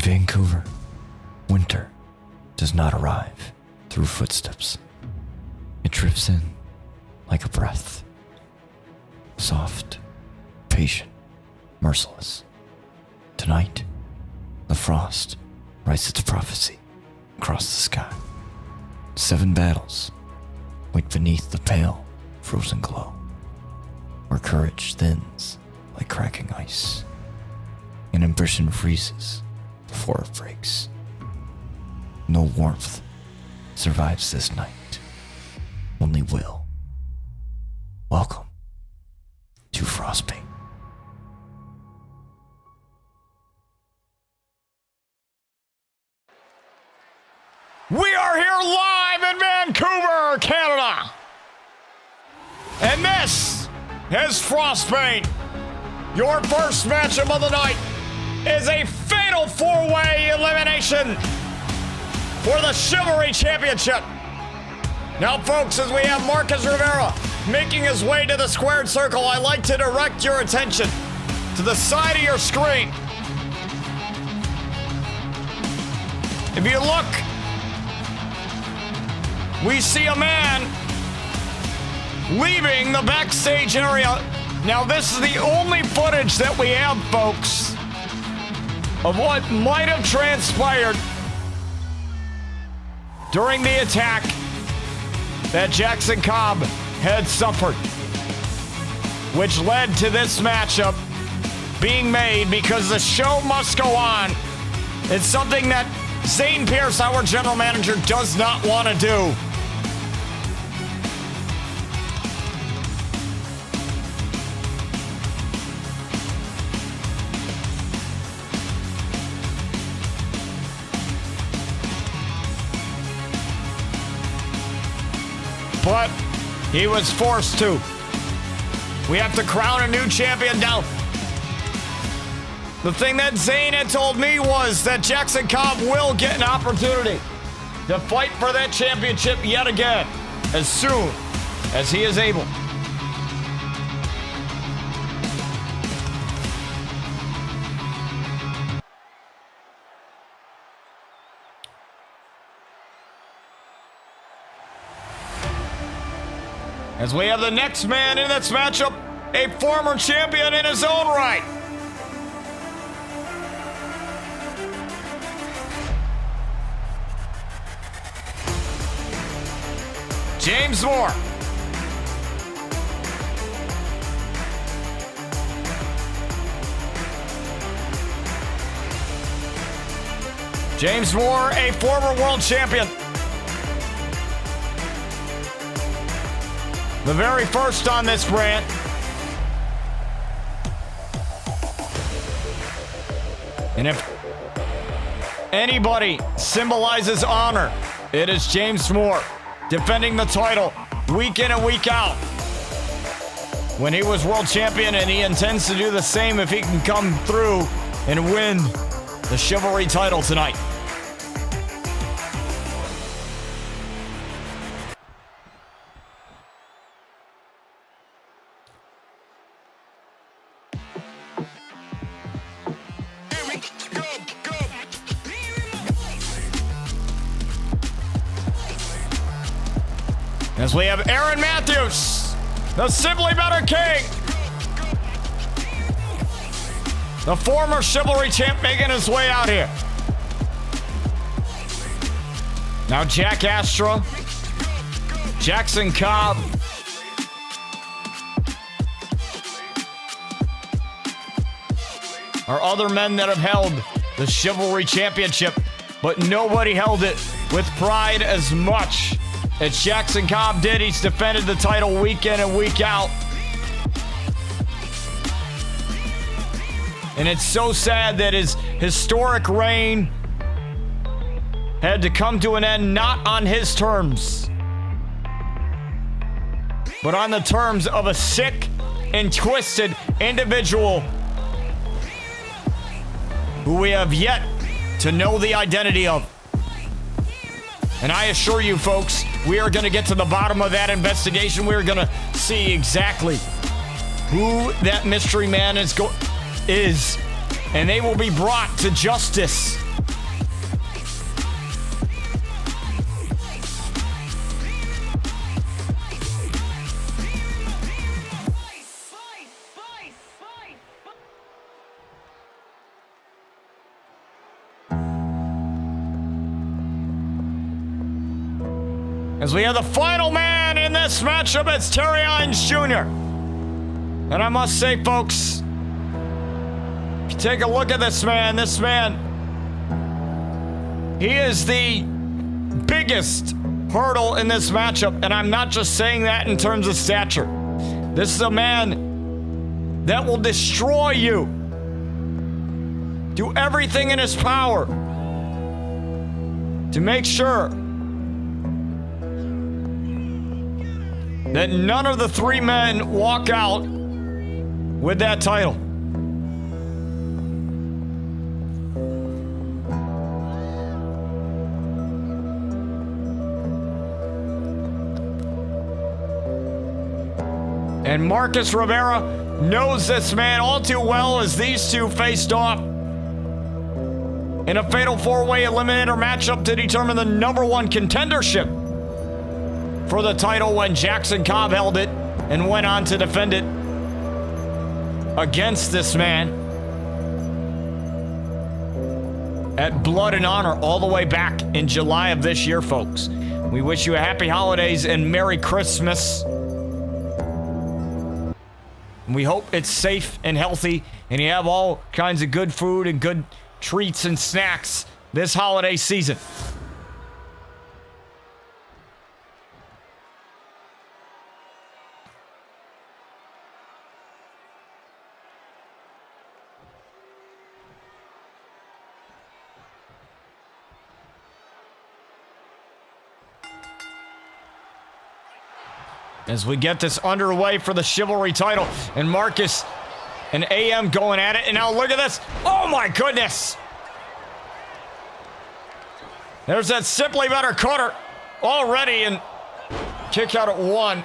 Vancouver, winter does not arrive through footsteps. It drifts in like a breath. Soft, patient, merciless. Tonight, the frost writes its prophecy across the sky. 7 battles wait beneath the pale, frozen glow, where courage thins like cracking ice, and ambition freezes before it breaks. No warmth survives this night, only will. Welcome to Frostbane. We are here live in Vancouver, Canada. And this is Frostbane. Your first matchup of the night is a fatal 4-way elimination for the Chivalry Championship. Now, folks, as we have Marcus Rivera making his way to the squared circle, I'd like to direct your attention to the side of your screen. If you look, we see a man leaving the backstage area. Now, this is the only footage that we have, folks, of what might have transpired during the attack that Jackson Cobb had suffered, which led to this matchup being made because the show must go on. It's something that Zane Pierce, our general manager, does not want to do. But he was forced to. We have to crown a new champion now. The thing that Zane had told me was that Jackson Cobb will get an opportunity to fight for that championship yet again as soon as he is able. As we have the next man in this matchup, a former champion in his own right. James Moore. James Moore, a former world champion. The very first on this brand. And if anybody symbolizes honor, it is James Moore, defending the title week in and week out when he was world champion, and he intends to do the same if he can come through and win the Chivalry title tonight. As we have Aaron Matthews, the Simply Better King, the former Chivalry champ, making his way out here. Now Jack Astra, Jackson Cobb, are other men that have held the Chivalry Championship, but nobody held it with pride as much as Jackson Cobb did. He's defended the title week in and week out. And it's so sad that his historic reign had to come to an end, not on his terms, but on the terms of a sick and twisted individual who we have yet to know the identity of. And I assure you, folks, we are going to get to the bottom of that investigation. We're going to see exactly who that mystery man is and they will be brought to justice. As we have the final man in this matchup, it's Terry Hines Jr. And I must say, folks, if you take a look at this man, he is the biggest hurdle in this matchup. And I'm not just saying that in terms of stature. This is a man that will destroy you. Do everything in his power to make sure that none of the three men walk out with that title. And Marcus Rivera knows this man all too well as these two faced off in a fatal four-way eliminator matchup to determine the #1 contendership for the title when Jackson Cobb held it and went on to defend it against this man at Blood and Honor all the way back in July of this year, folks. We wish you a happy holidays and Merry Christmas. We hope it's safe and healthy and you have all kinds of good food and good treats and snacks this holiday season. As we get this underway for the Chivalry title, and Marcus and AM going at it, and now look at this. Oh my goodness! There's that Simply Better cutter already, and kick out at 1.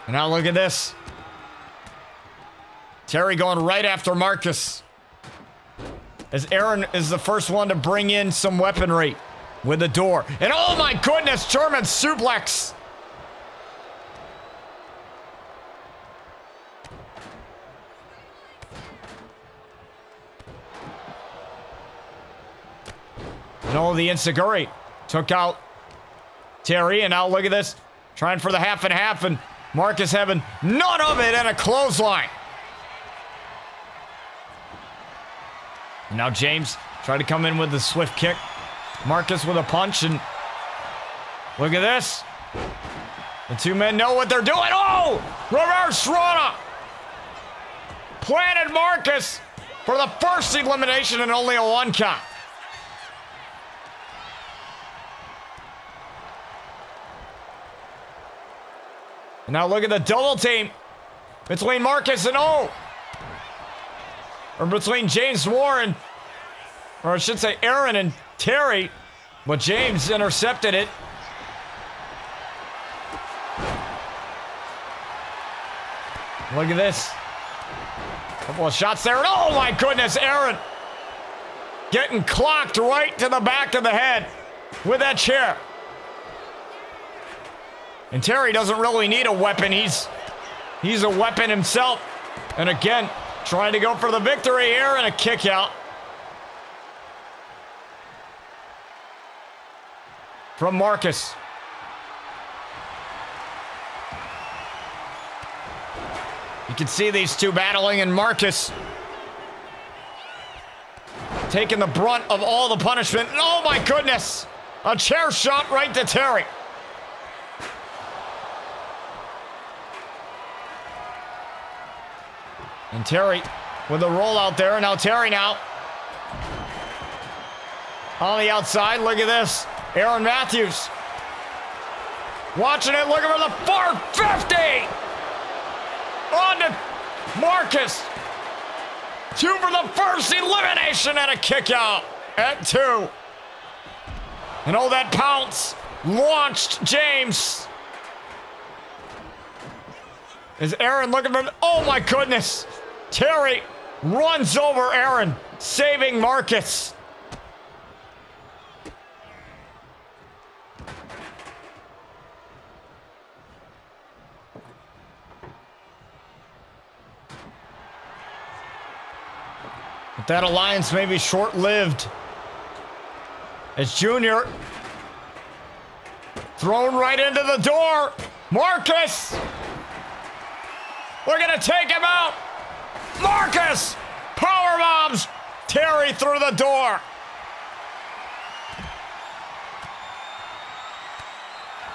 And now look at this. Terry going right after Marcus. As Aaron is the first one to bring in some weaponry with the door. And oh my goodness, German suplex. And all the Insiguri took out Terry. And now look at this. Trying for the half and half. And Marcus having none of it and a clothesline. Now James tried to come in with the swift kick. Marcus with a punch, and look at this. The two men know what they're doing. Oh! Reverse Rana! Planted Marcus for the first elimination and only a 1 count. And now look at the double team between Marcus and or between James Warren, or I should say Aaron and Terry, but James intercepted it. Look at this. Couple of shots there, and oh my goodness, Aaron getting clocked right to the back of the head with that chair. And Terry doesn't really need a weapon. He's a weapon himself. And again, trying to go for the victory here, and a kick out from Marcus. You can see these two battling, and Marcus taking the brunt of all the punishment. And oh my goodness, a chair shot right to Terry. And Terry with a roll out there. And now Terry now on the outside. Look at this. Aaron Matthews watching it, looking for the 450. On to Marcus. 2 for the first elimination and a kick out. at 2. And oh, that pounce launched James. Is Aaron looking for... Oh, my goodness. Terry runs over Aaron, saving Marcus. But that alliance may be short-lived. As Junior thrown right into the door. Marcus! We're gonna take him out. Marcus! Power bombs Terry through the door.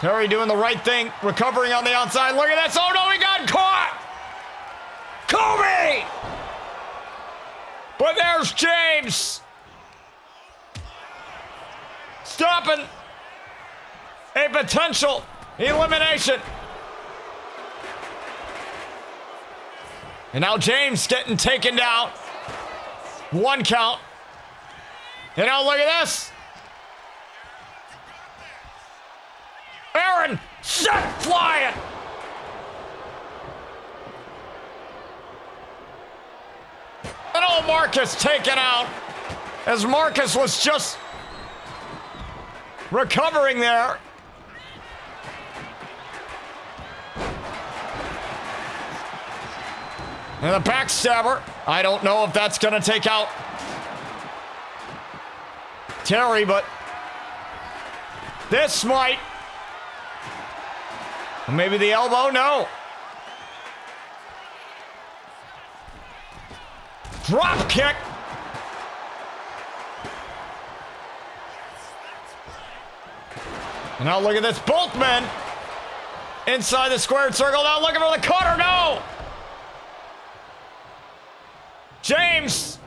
Terry doing the right thing, recovering on the outside. Look at this. Oh no, he got caught! Kobe! But there's James. Stopping a potential elimination. And now James getting taken down. 1 count. And now look at this. Aaron set flying. And oh, Marcus taken out. As Marcus was just recovering there. And the backstabber. I don't know if that's going to take out Terry, but this might. Maybe the elbow? No. Drop kick. And now look at this. Both men inside the squared circle. Now looking for the cutter. No. James.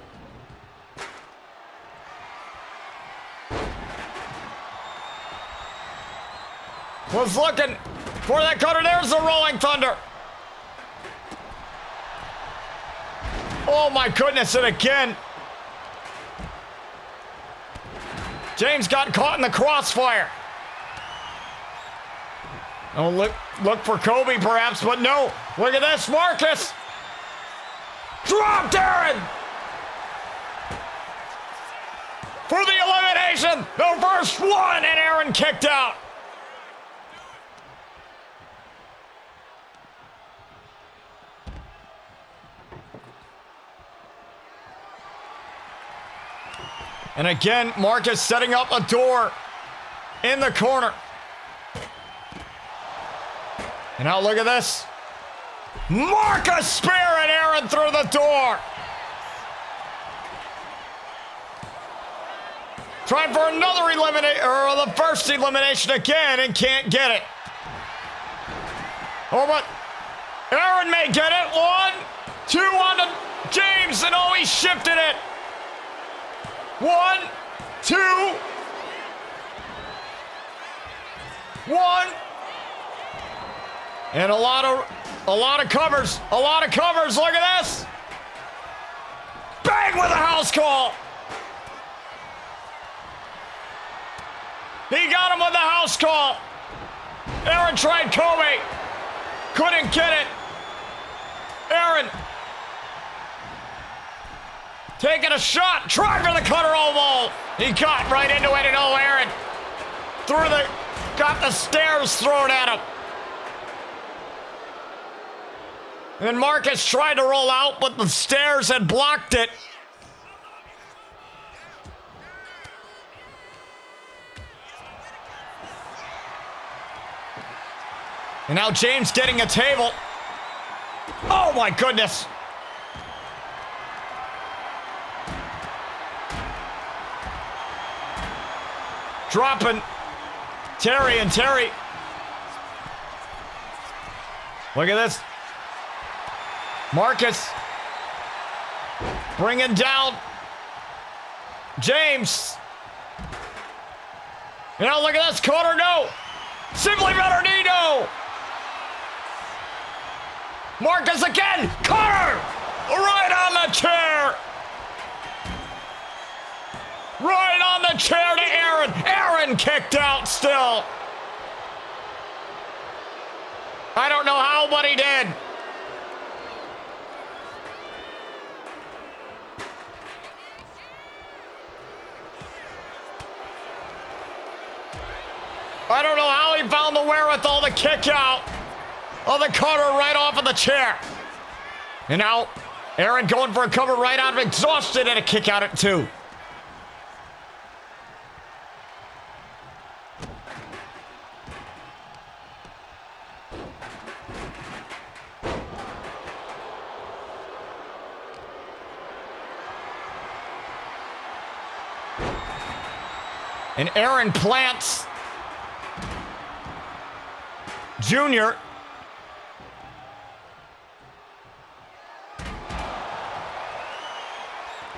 Was looking for that cutter. There's the Rolling Thunder. Oh my goodness, and again. James got caught in the crossfire. Oh, look for Kobe perhaps, but no. Look at this, Marcus. Dropped Aaron. For the elimination, the first one, and Aaron kicked out. And again, Marcus setting up a door in the corner. And now look at this. Marcus spearing Aaron through the door. Trying for another elimination, or the first elimination again, and can't get it. Oh, but Aaron may get it. 1, 2 on to James, and oh, he shifted it. 1, 2. 1. And a lot of covers. A lot of covers. Look at this. Bang with a house call. He got him with the house call. Aaron tried Kobe. Couldn't get it. Aaron taking a shot. Tried for the cutter elbow. He got right into it, and oh, Aaron got the stairs thrown at him. And Marcus tried to roll out, but the stairs had blocked it. And now James getting a table. Oh my goodness. Dropping Terry, and Terry. Look at this. Marcus bringing down James. You know, look at this. Cutter, no. Simply better knee, no. Marcus again. Cutter right on the chair. Right on the chair to Aaron. Aaron kicked out still. I don't know how, but he did. I don't know how he found the wherewithal to kick out of the cutter right off of the chair. And now Aaron going for a cover right out of exhausted and a kick out at 2. And Aaron plants Junior.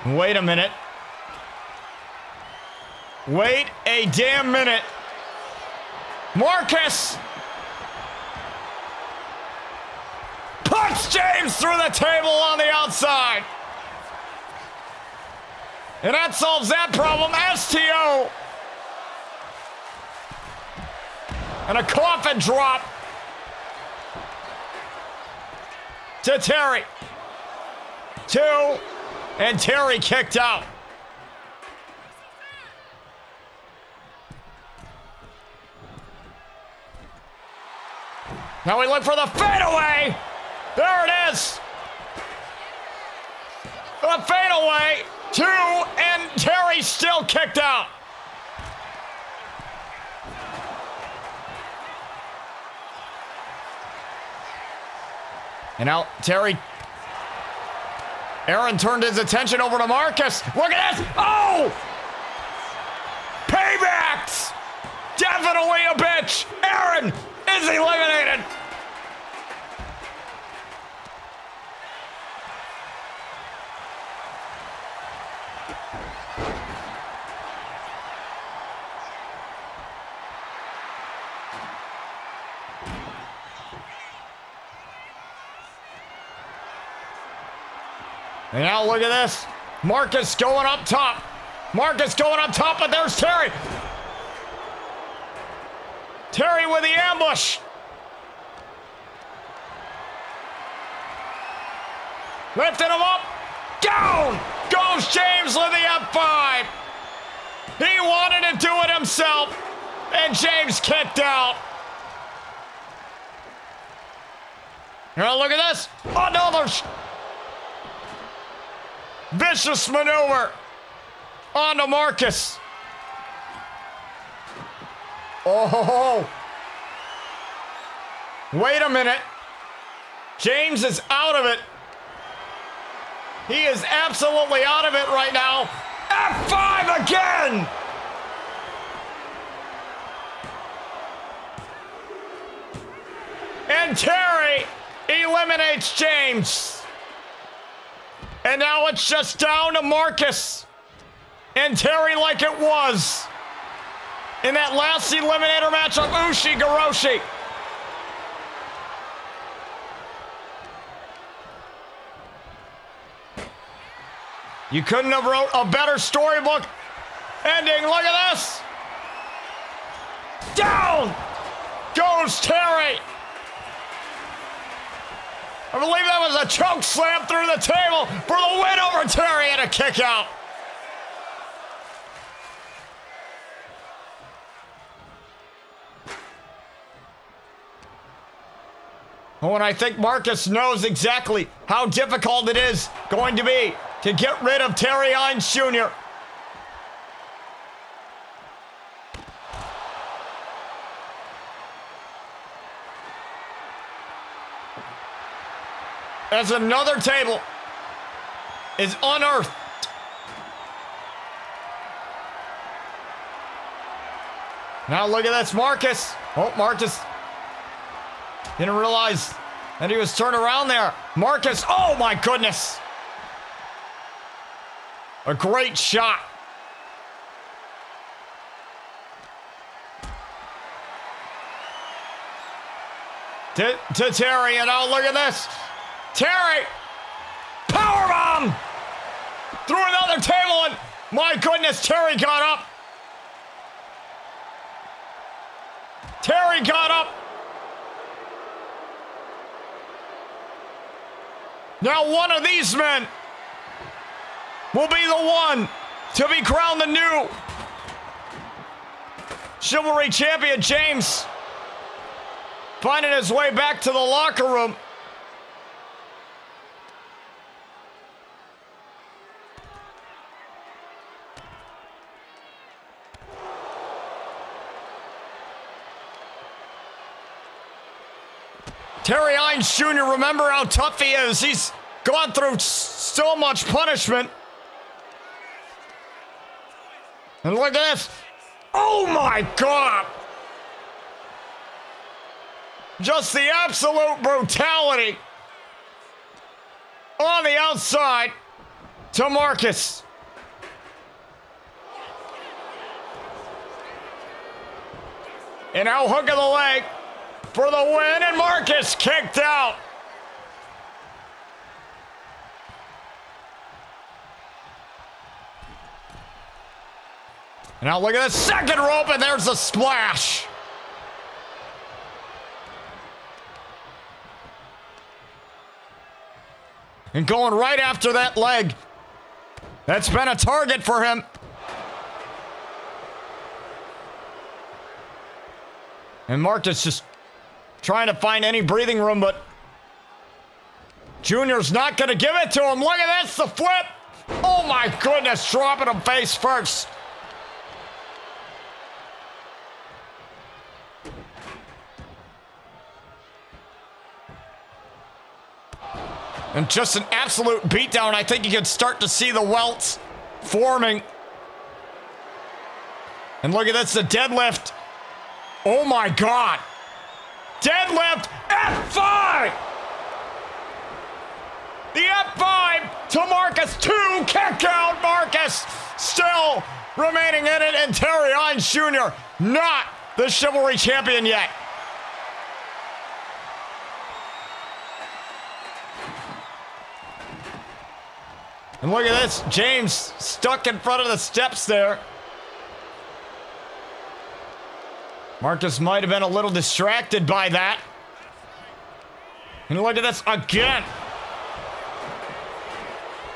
Wait a minute. Wait a damn minute. Marcus puts James through the table on the outside. And that solves that problem. STO. And a coffin drop to Terry. 2, and Terry kicked out. Now we look for the fadeaway. There it is. The fadeaway. 2, and Terry still kicked out. And now Terry. Aaron turned his attention over to Marcus. Look at this. Oh! Paybacks! Definitely a bitch. Aaron is eliminated. And now look at this. Marcus going up top. Marcus going up top, but there's Terry. Terry with the ambush. Lifting him up. Down goes James with the F5. He wanted to do it himself, and James kicked out. Now look at this. Another vicious maneuver onto Marcus. Oh, wait a minute. James is out of it. He is absolutely out of it right now. F5 again. And Terry eliminates James. And now it's just down to Marcus and Terry like it was in that last eliminator match of Ushi-Garoshi. You couldn't have wrote a better storybook ending. Look at this. Down goes Terry. I believe that was a choke slam through the table for the win over Terry and a kick out. Oh, and I think Marcus knows exactly how difficult it is going to be to get rid of Terry Hines Jr. As another table is unearthed. Now look at this, Marcus. Oh, Marcus didn't realize that he was turned around there. Marcus, oh my goodness. A great shot. To Terry, and now look at this. Terry, powerbomb through another table, and My goodness, Terry got up. Terry got up. Now one of these men will be the one to be crowned the new Chivalry Champion. James finding his way back to the locker room. Terry Hines Jr., remember how tough he is. He's gone through so much punishment. And look at this. Oh my God. Just the absolute brutality on the outside to Marcus. And now hook of the leg for the win, and Marcus kicked out. And now look at the second rope, and there's a splash. And going right after that leg. That's been a target for him. And Marcus just trying to find any breathing room, but Junior's not going to give it to him. Look at this, the flip. Oh my goodness, dropping him face first. And just an absolute beatdown. I think you can start to see the welts forming. And look at this, the deadlift. Oh my God. Deadlift, F5! The F5 to Marcus, 2 kick out. Marcus still remaining in it, and Terry Hines Jr. not the Chivalry Champion yet. And look at this, James stuck in front of the steps there. Marcus might have been a little distracted by that. And look at this again.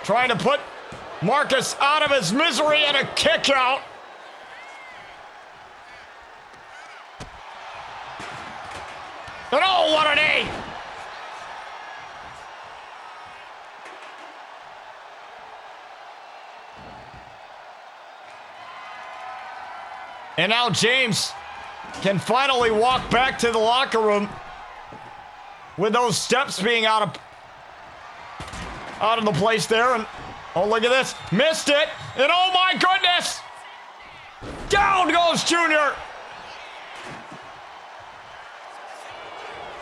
Trying to put Marcus out of his misery, and a kick out. And oh, what an knee! And now James can finally walk back to the locker room with those steps being out of the place there. And oh, look at this. Missed it. And oh my goodness. Down goes Junior.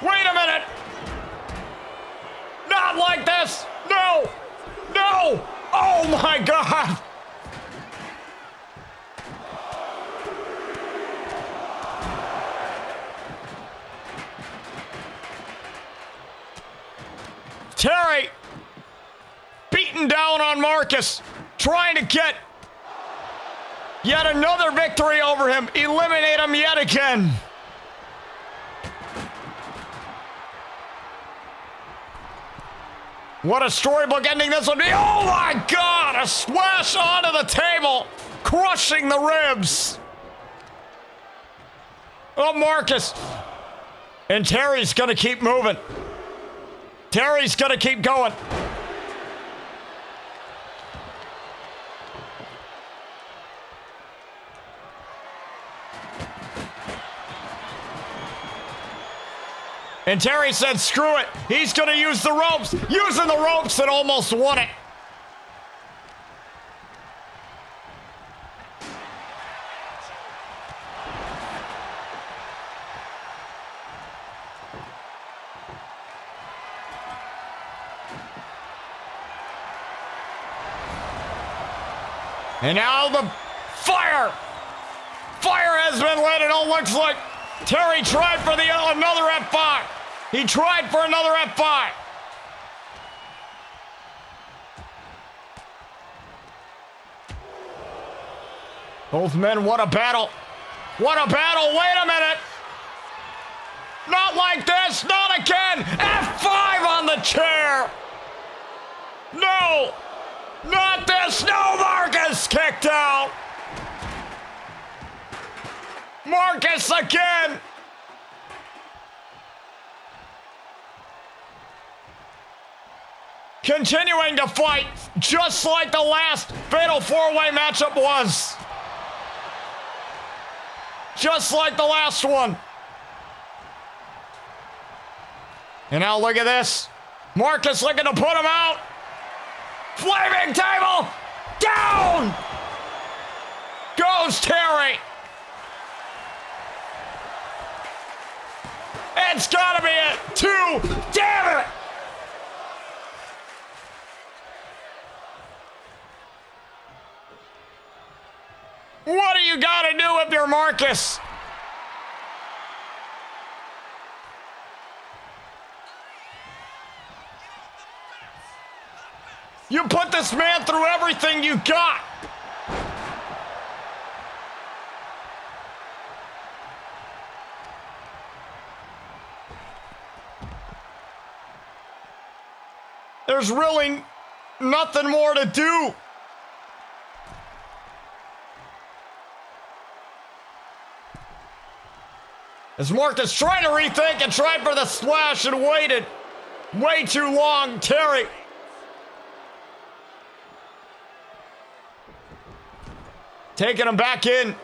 Wait a minute. Not like this. No. No. Oh my God. Terry beating down on Marcus, trying to get yet another victory over him, eliminate him yet again. What a storybook ending this would be. Oh my God, a splash onto the table, crushing the ribs of Marcus. And Terry's gonna keep moving. Terry's gonna keep going. And Terry said, screw it. He's gonna use the ropes. Using the ropes and almost won it. And now the fire has been lit. It all looks like Terry tried for another F5. He tried for another F5. Both men, what a battle. What a battle. Wait a minute. Not like this. Not again. F5 on the chair. No. Not this. No, Marcus kicked out. Marcus again. Continuing to fight just like the last fatal four-way matchup was. Just like the last one. And now look at this. Marcus looking to put him out. Flaming table. Down. Goes Terry. It's gotta be it. 2. Damn it. What do you gotta do if you're Marcus? You put this man through everything you got. There's really nothing more to do. As Marcus tried to rethink and tried for the splash and waited way too long, Terry. Taking him back in.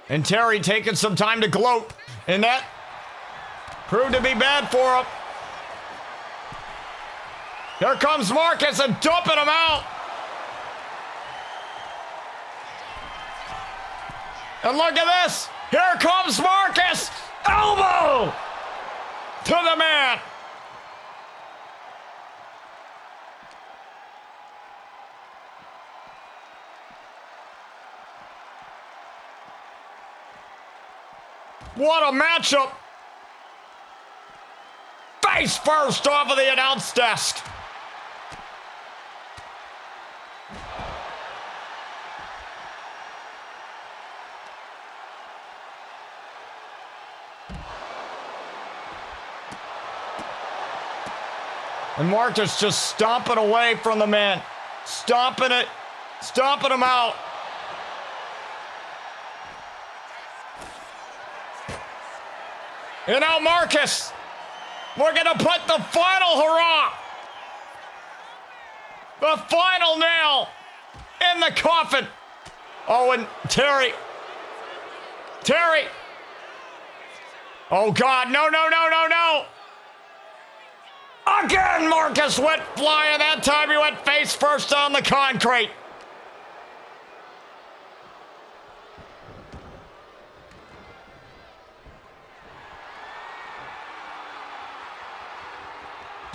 And Terry taking some time to gloat. And that proved to be bad for him. Here comes Marcus and dumping him out. And look at this. Here comes Marcus. Elbow to the man. What a matchup. Face first off of the announce desk. And Marcus just stomping away from the man. Stomping him out. And now Marcus, we're gonna put the final hurrah, the final nail in the coffin. Oh, and Terry. Oh God, no. Again, Marcus went flying. That time he went face first on the concrete.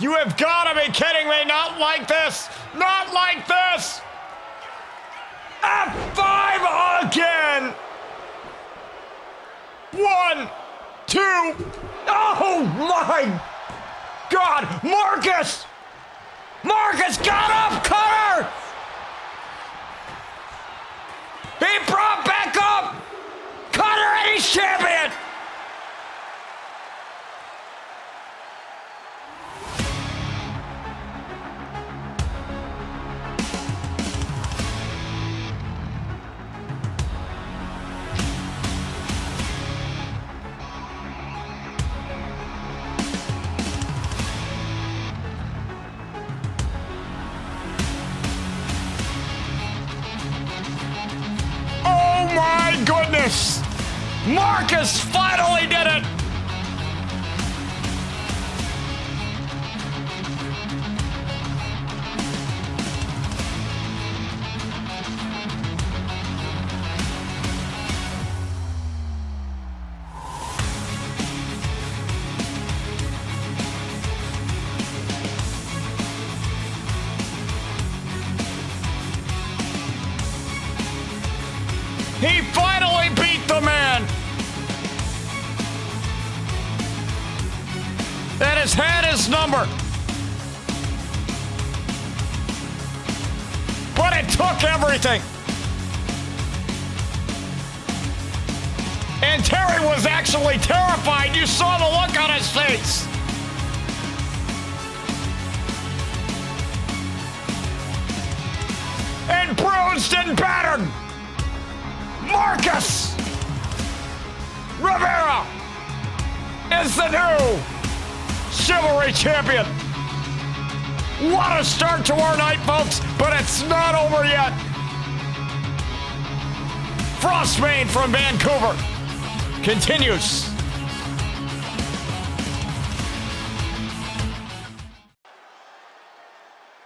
You have got to be kidding me. Not like this. Not like this. F5 again. 1, 2. Oh, my God. Marcus got up. Cutter. He brought back up. Cutter, and he's champion. Goodness! Marcus finally did it! He finally beat the man that has had his number. it took everything. And Terry was actually terrified. You saw the look on his face. And bruised and battered, Marcus Rivera is the new Chivalry Champion. What a start to our night, folks, but it's not over yet. Frostbane from Vancouver continues.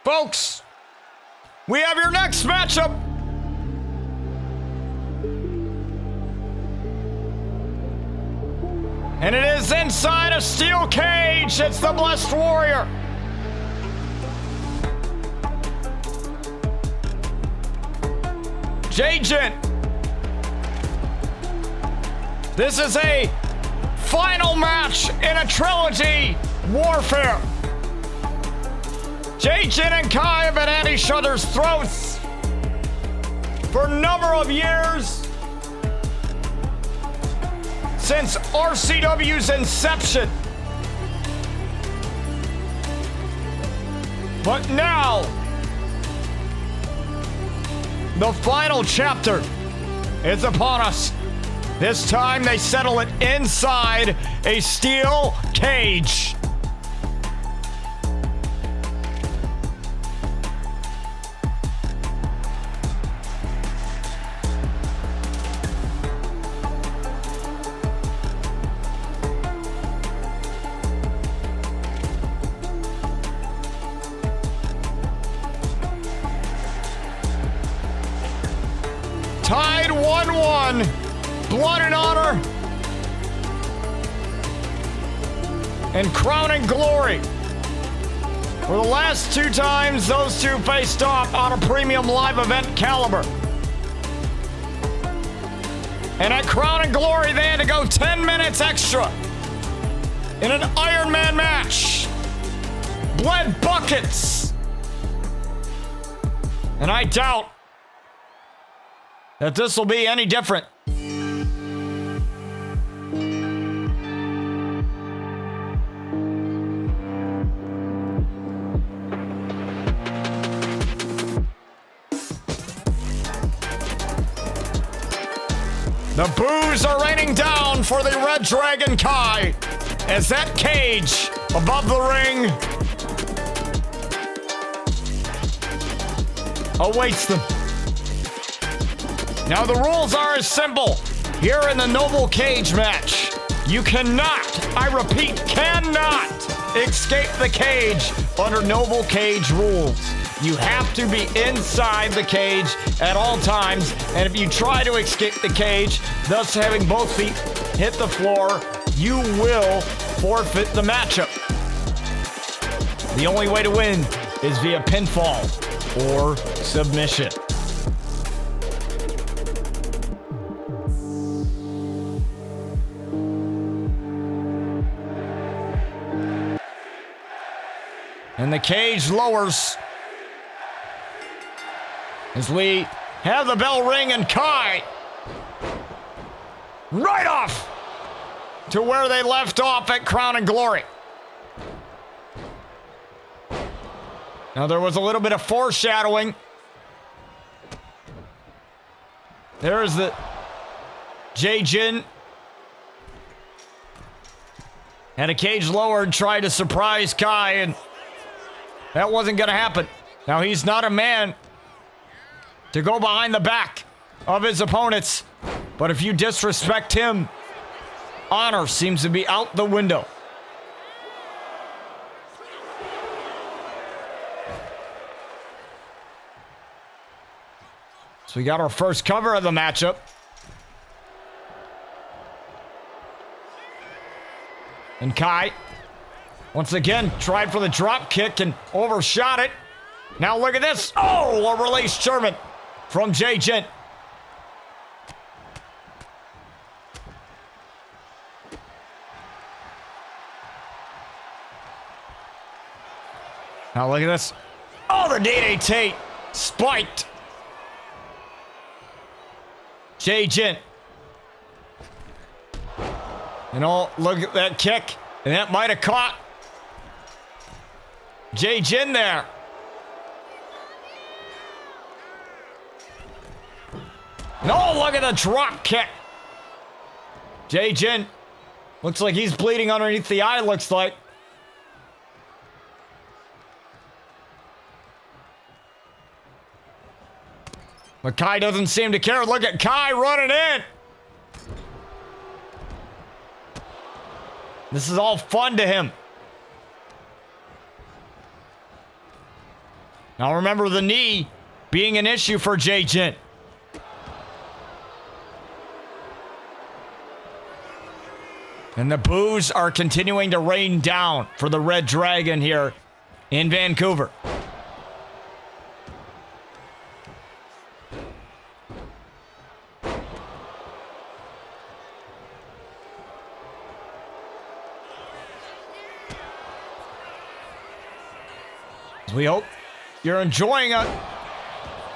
Folks, we have your next matchup. And it is inside a steel cage. It's the Blessed Warrior. Jagent. This is a final match in a trilogy warfare. Jagent and Kai have been at each other's throats for a number of years since RCW's inception. But now, the final chapter is upon us. This time they settle it inside a steel cage. Tied 1-1, Blood and Honor, and Crown and Glory were the last two times those two faced off on a premium live event caliber. And at Crown and Glory, they had to go 10 minutes extra in an Iron Man match. Bled buckets. And I doubt that this will be any different. The boos are raining down for the Red Dragon Kai as that cage above the ring awaits them. Now the rules are as simple. Here in the Noble Cage match, you cannot, I repeat, cannot escape the cage under Noble Cage rules. You have to be inside the cage at all times, and if you try to escape the cage, thus having both feet hit the floor, you will forfeit the matchup. The only way to win is via pinfall or submission. And the cage lowers as we have the bell ring, and Kai right off to where they left off at Crown and Glory. Now there was a little bit of foreshadowing. There's the Jin. Had a cage lowered, tried to surprise Kai, and that wasn't going to happen. Now he's not a man to go behind the back of his opponents, but if you disrespect him, honor seems to be out the window. So we got our first cover of the matchup. And Kai, once again, tried for the drop kick and overshot it. Now look at this. Oh, a release German from Jagent. Now look at this. Oh, the DDT spiked Jin. You know, look at that kick. And that might have caught Jin there. No, look at the drop kick. Jin looks like he's bleeding underneath the eye, looks like. But Kai doesn't seem to care. Look at Kai running in. This is all fun to him. Now remember the knee being an issue for Jin. And the boos are continuing to rain down for the Red Dragon here in Vancouver. We hope you're enjoying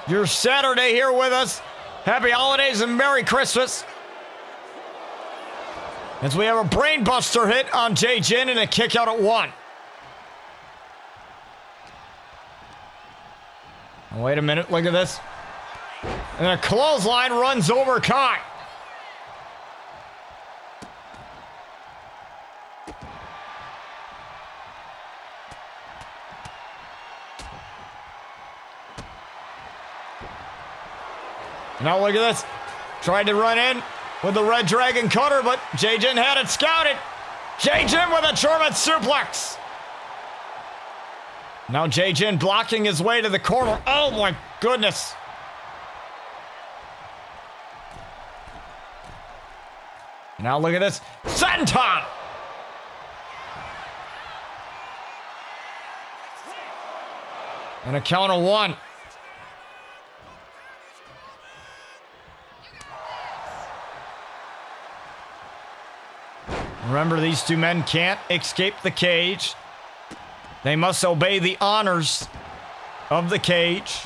your Saturday here with us. Happy holidays and Merry Christmas. As we have a brainbuster hit on Jin and a kick out at 1. Oh, wait a minute, look at this. And a clothesline runs over Kai. Now look at this. Tried to run in with the Red Dragon cutter, but Jin had it scouted. Jin with a German suplex. Now Jin blocking his way to the corner. Oh my goodness. Now look at this. Senton. And a count of 1. Remember, these two men can't escape the cage. They must obey the honors of the cage.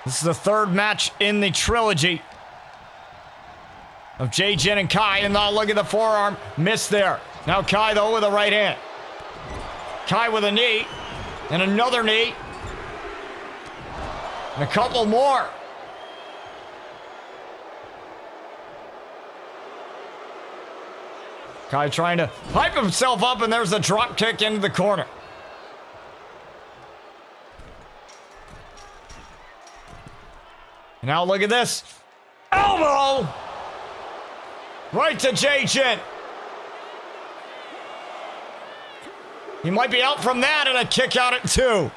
This is the third match in the trilogy of Jin and Kai. And now look at the forearm. Miss there. Now Kai, though, with a right hand. Kai with a knee. And another knee. And a couple more. Kai trying to hype himself up, and there's a drop kick into the corner. Now look at this. Elbow! Right to Jin. He might be out from that, and a kick out at 2.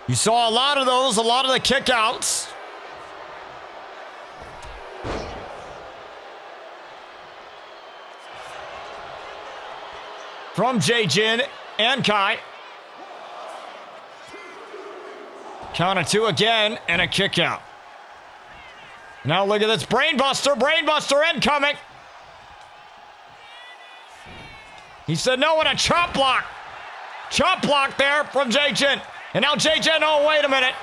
You saw a lot of those, a lot of the kick outs. From Jin and Kai. Count of 2 again, and a kick out. Now look at this. Brainbuster incoming. He said no, and a chop block. Chop block there from Jin. And now Jin, oh, wait a minute.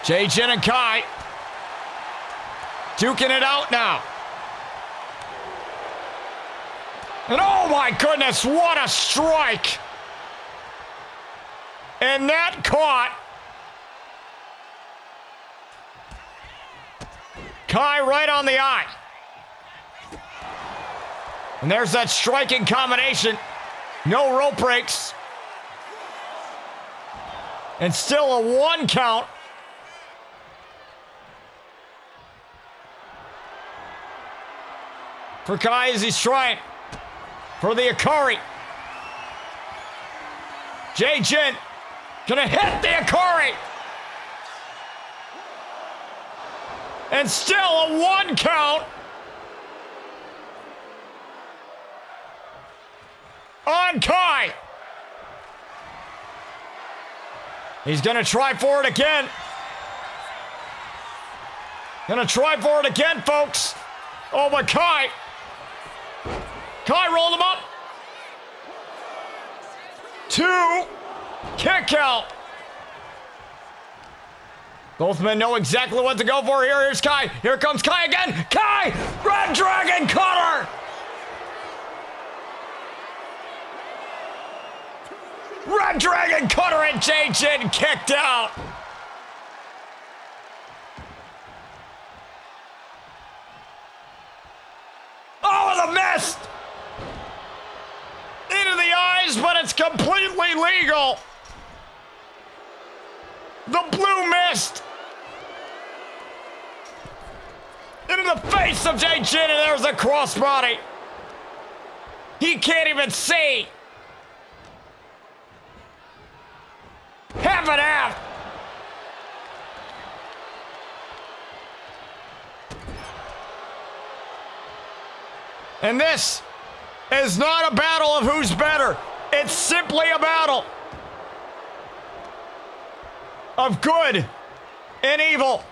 Jin and Kai duking it out now. And oh my goodness, what a strike! And that caught Kai right on the eye. And there's that striking combination. No rope breaks. And still a 1 count. For Kai as he's trying for the Akari. Jin gonna hit the Akari. And still a 1 count. On Kai. He's gonna try for it again. Gonna try for it again, folks. Oh, but Kai rolled him up. 2, kick out. Both men know exactly what to go for here. Here's Kai. Here comes Kai again. Kai! Red Dragon cutter! Red Dragon cutter and Jin kicked out. Oh, the mist! Into the eyes, but it's completely legal. The blue mist. Into the face of Jin, and there's a crossbody. He can't even see. Half and half. And this is not a battle of who's better. It's simply a battle of good and evil.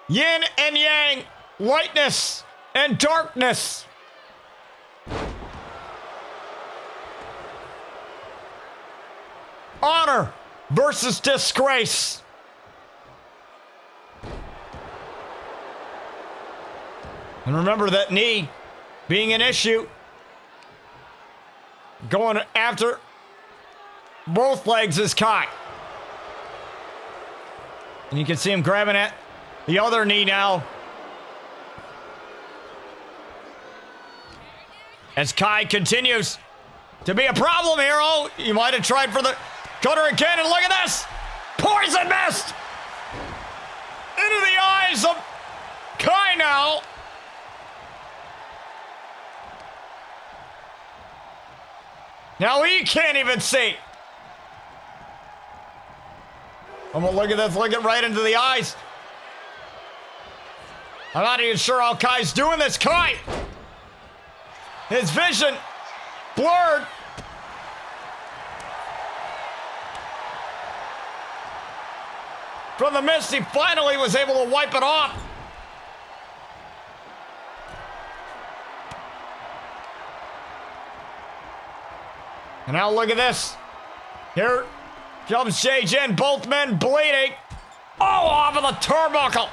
Yin and yang, lightness and darkness. Honor versus disgrace. And remember that knee being an issue. Going after both legs is Kai. And you can see him grabbing at the other knee now. As Kai continues to be a problem here. Oh, you might have tried for the cutter again, and look at this! Poison mist! Into the eyes of Kai now. Now he can't even see. I'm gonna look at this, look it right into the eyes. I'm not even sure how Kai's doing this. Kai! His vision blurred. From the mist, he finally was able to wipe it off. And now look at this. Here comes Jin, both men bleeding. Oh, off of the turnbuckle.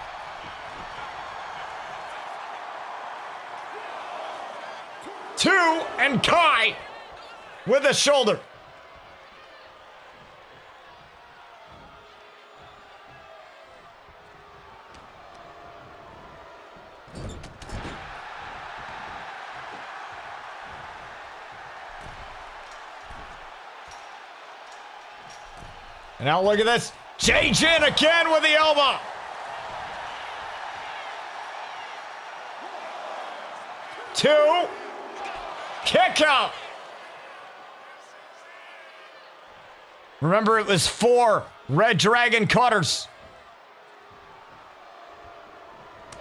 Two, and Kai with the shoulder. And now look at this. Jin again with the elbow. Two. Kick out. Remember, it was 4 Red Dragon cutters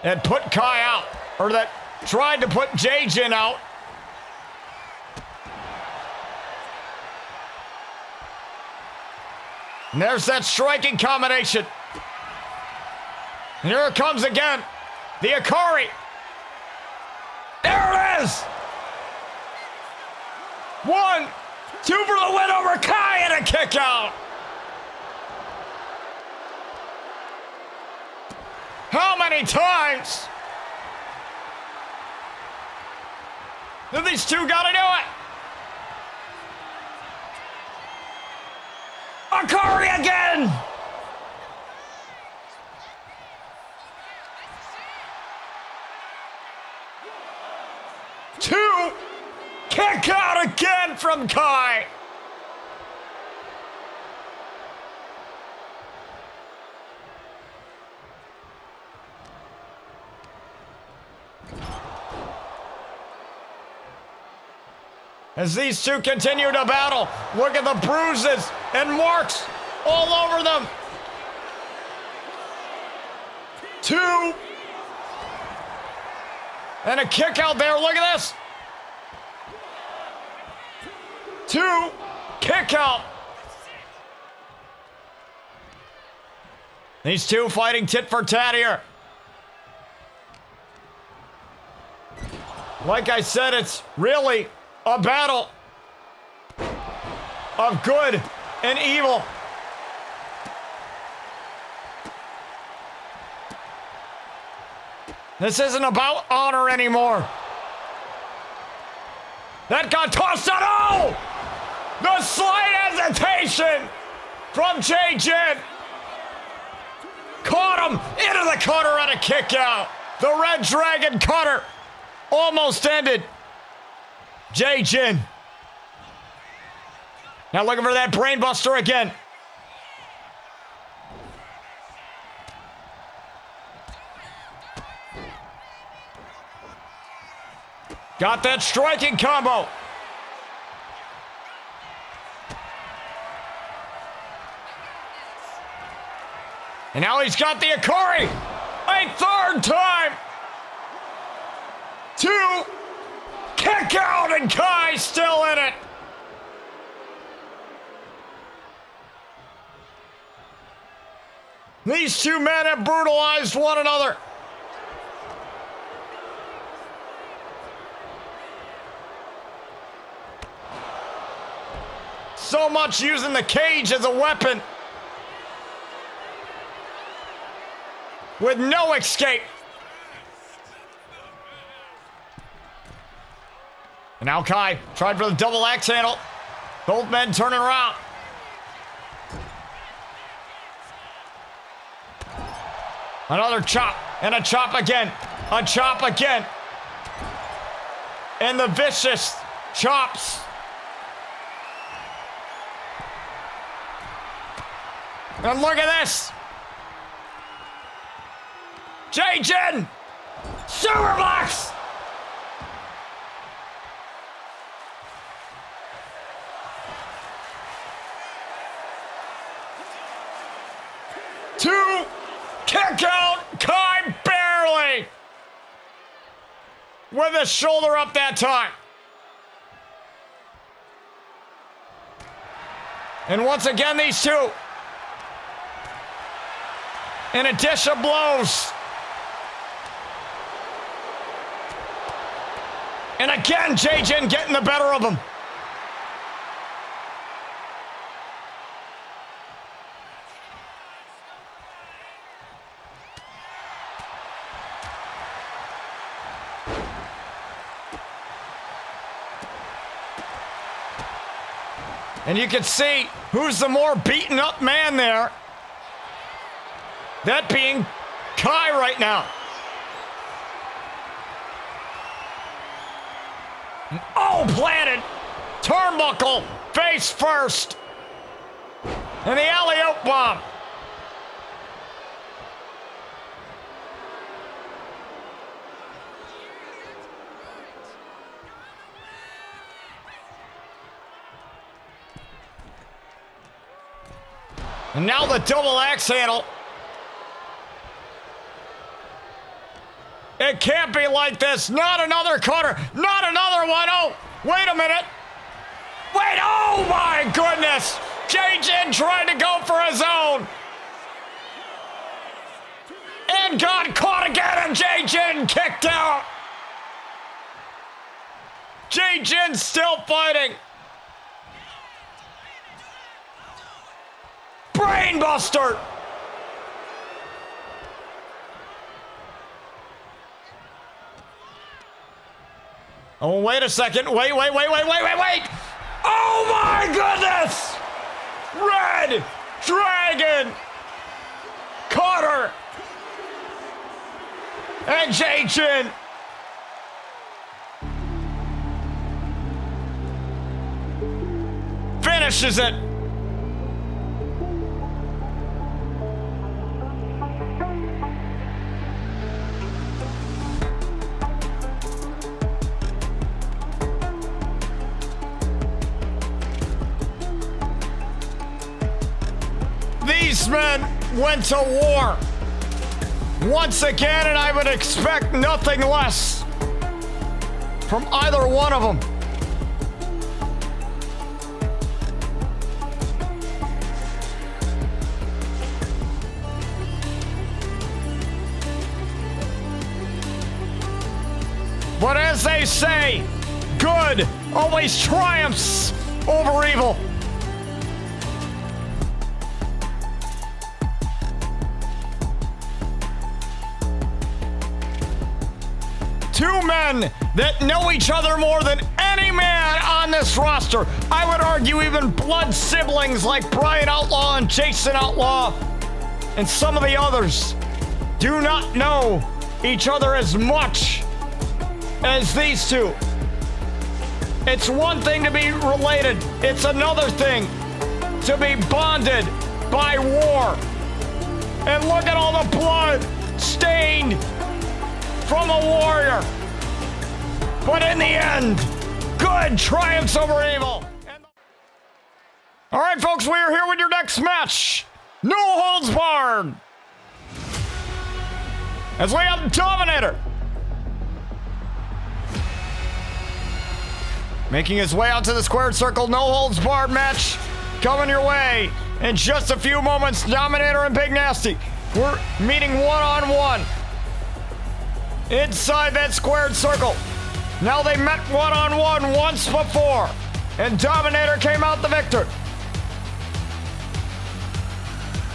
that put Kai out, or that tried to put Jin out. And there's that striking combination. And here it comes again. The Akari. There it is. 1, 2 for the win over Kai, and a kick out. How many times do these two gotta do it? Akari again! Two! Kick out again from Kai! As these two continue to battle, look at the bruises and marks all over them. 2. And a kick out there. Look at this. 2. Kick out. These two fighting tit for tat here. Like I said, it's really a battle of good and evil. This isn't about honor anymore. That got tossed out. Oh! The slight hesitation from Jay Jin. Caught him into the cutter and a kick out. The Red Dragon cutter almost ended Jay Jin. Now looking for that brainbuster again. Got that striking combo. And now he's got the Akari. A third time. 2. Kick out, and Kai still in it. These two men have brutalized one another. So much using the cage as a weapon. With no escape. And now Kai tried for the double axe handle. Both men turning around. Another chop, and a chop again. A chop again. And the vicious chops. And look at this. Jay Jin. Superplex. Two. Kick out. Kai barely. With his shoulder up that time. And once again, these two. In a dish of blows. And again, Jay Jin getting the better of him. And you can see who's the more beaten up man there. That being Kai right now. Oh, planted. Turnbuckle, face first. And the alley-oop bomb. And now the double axe handle. It can't be like this. Not another cutter. Not another one. Oh, wait a minute. Wait, oh my goodness. Jay Jin tried to go for his own. And got caught again, and Jay Jin kicked out. Jay Jin still fighting. Brainbuster. Oh, wait a second. Wait. Oh my goodness! Red Dragon Cutter. And Jay Jin. Finishes it. These men went to war once again, and I would expect nothing less from either one of them. But as they say, good always triumphs over evil. two men that know each other more than any man on this roster. I would argue even blood siblings like Brian Outlaw and Jason Outlaw and some of the others do not know each other as much as these two. It's one thing to be related. It's another thing to be bonded by war. And look at all the blood stained from a warrior. But in the end, good triumphs over evil. All right, folks, we are here with your next match. No holds barred. As we have Dominator making his way out to the squared circle. No holds barred match coming your way in just a few moments. Dominator and Big Nasty. We're meeting one-on-one inside that squared circle. Now they met one-on-one once before, and Dominator came out the victor.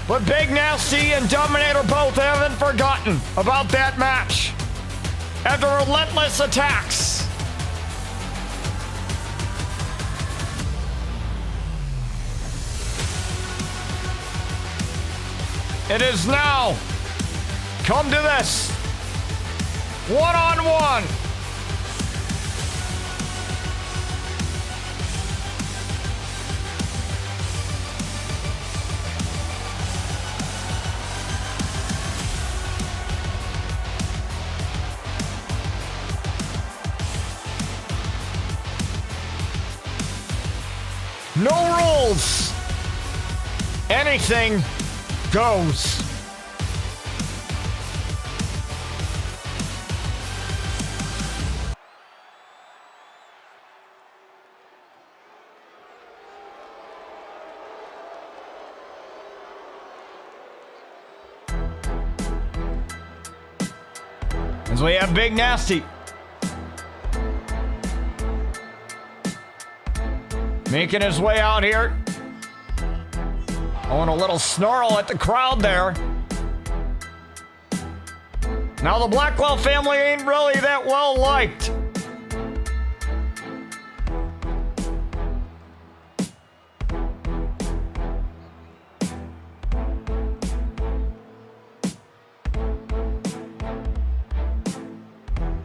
But Big Nasty and Dominator both haven't forgotten about that match. After relentless attacks, it is now come to this one-on-one. No rules. Anything goes. As we have Big Nasty making his way out here. Throwing a little snarl at the crowd there. Now the Blackwell family ain't really that well liked.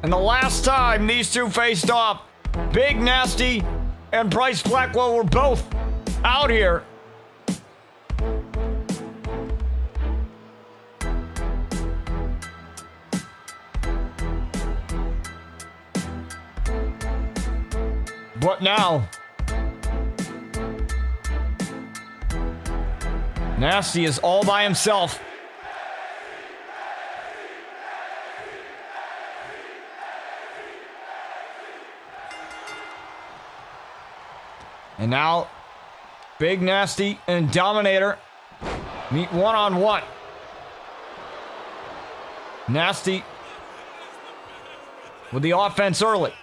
And the last time these two faced off, Big Nasty and Bryce Blackwell were both out here. But now, Nasty is all by himself. And now, Big Nasty and Dominator meet one-on-one. Nasty with the offense early.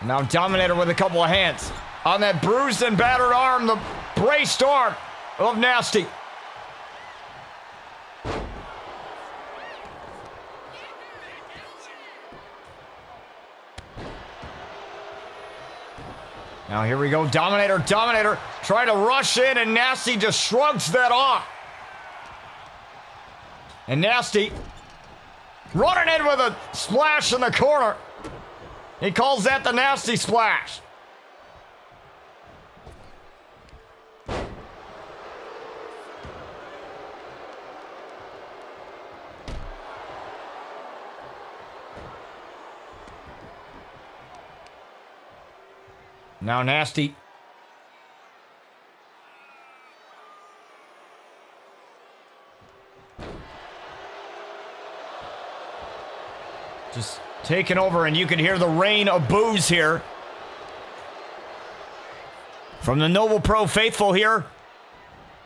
And now Dominator with a couple of hands on that bruised and battered arm, the braced arm of Nasty. Now here we go, Dominator trying to rush in, and Nasty just shrugs that off. And Nasty running in with a splash in the corner. He calls that the Nasty Splash. Now Nasty just taking over, and you can hear the rain of boos here from the Noble Pro faithful here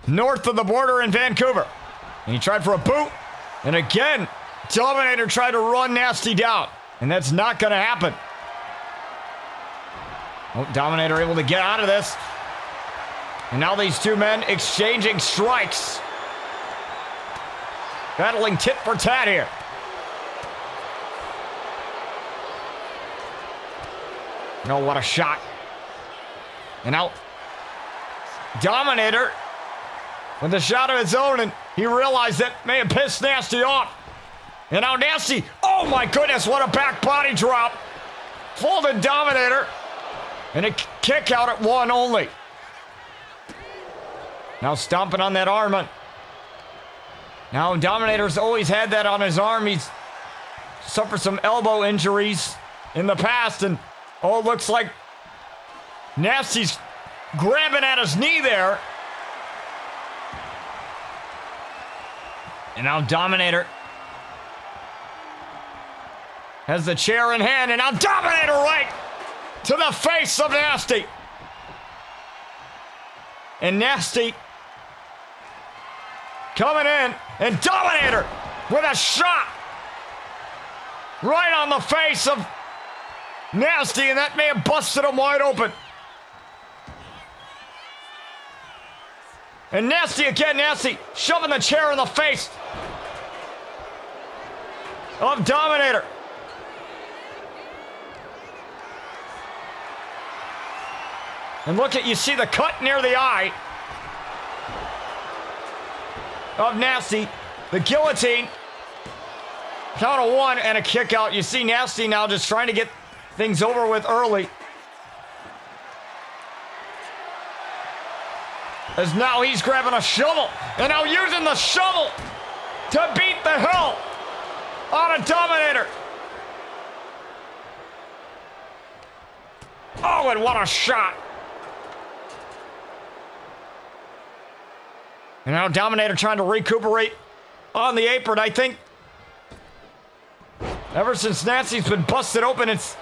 north of the border in Vancouver. And he tried for a boot, and again Dominator tried to run Nasty down, and that's not going to happen. Oh, Dominator able to get out of this. And now these two men exchanging strikes. Battling tit for tat here. No, what a shot. And now, Dominator with a shot of his own, and he realized that may have pissed Nasty off. And now Nasty, oh my goodness, what a back body drop. Folded Dominator, and a kick out at 1 only. Now stomping on that arm. Now Dominator's always had that on his arm. He's suffered some elbow injuries in the past, and oh, it looks like Nasty's grabbing at his knee there. And now Dominator has the chair in hand, and now Dominator right to the face of Nasty. And Nasty coming in, and Dominator with a shot right on the face of Nasty, and that may have busted him wide open. And Nasty again, Nasty shoving the chair in the face of Dominator. And look at, you see the cut near the eye of Nasty. The guillotine. Count of 1 and a kick out. You see Nasty now just trying to get things over with early. As now he's grabbing a shovel. And now using the shovel to beat the hell out of Dominator. Oh, and what a shot. And now Dominator trying to recuperate on the apron. I think ever since Nasty's been busted open, it's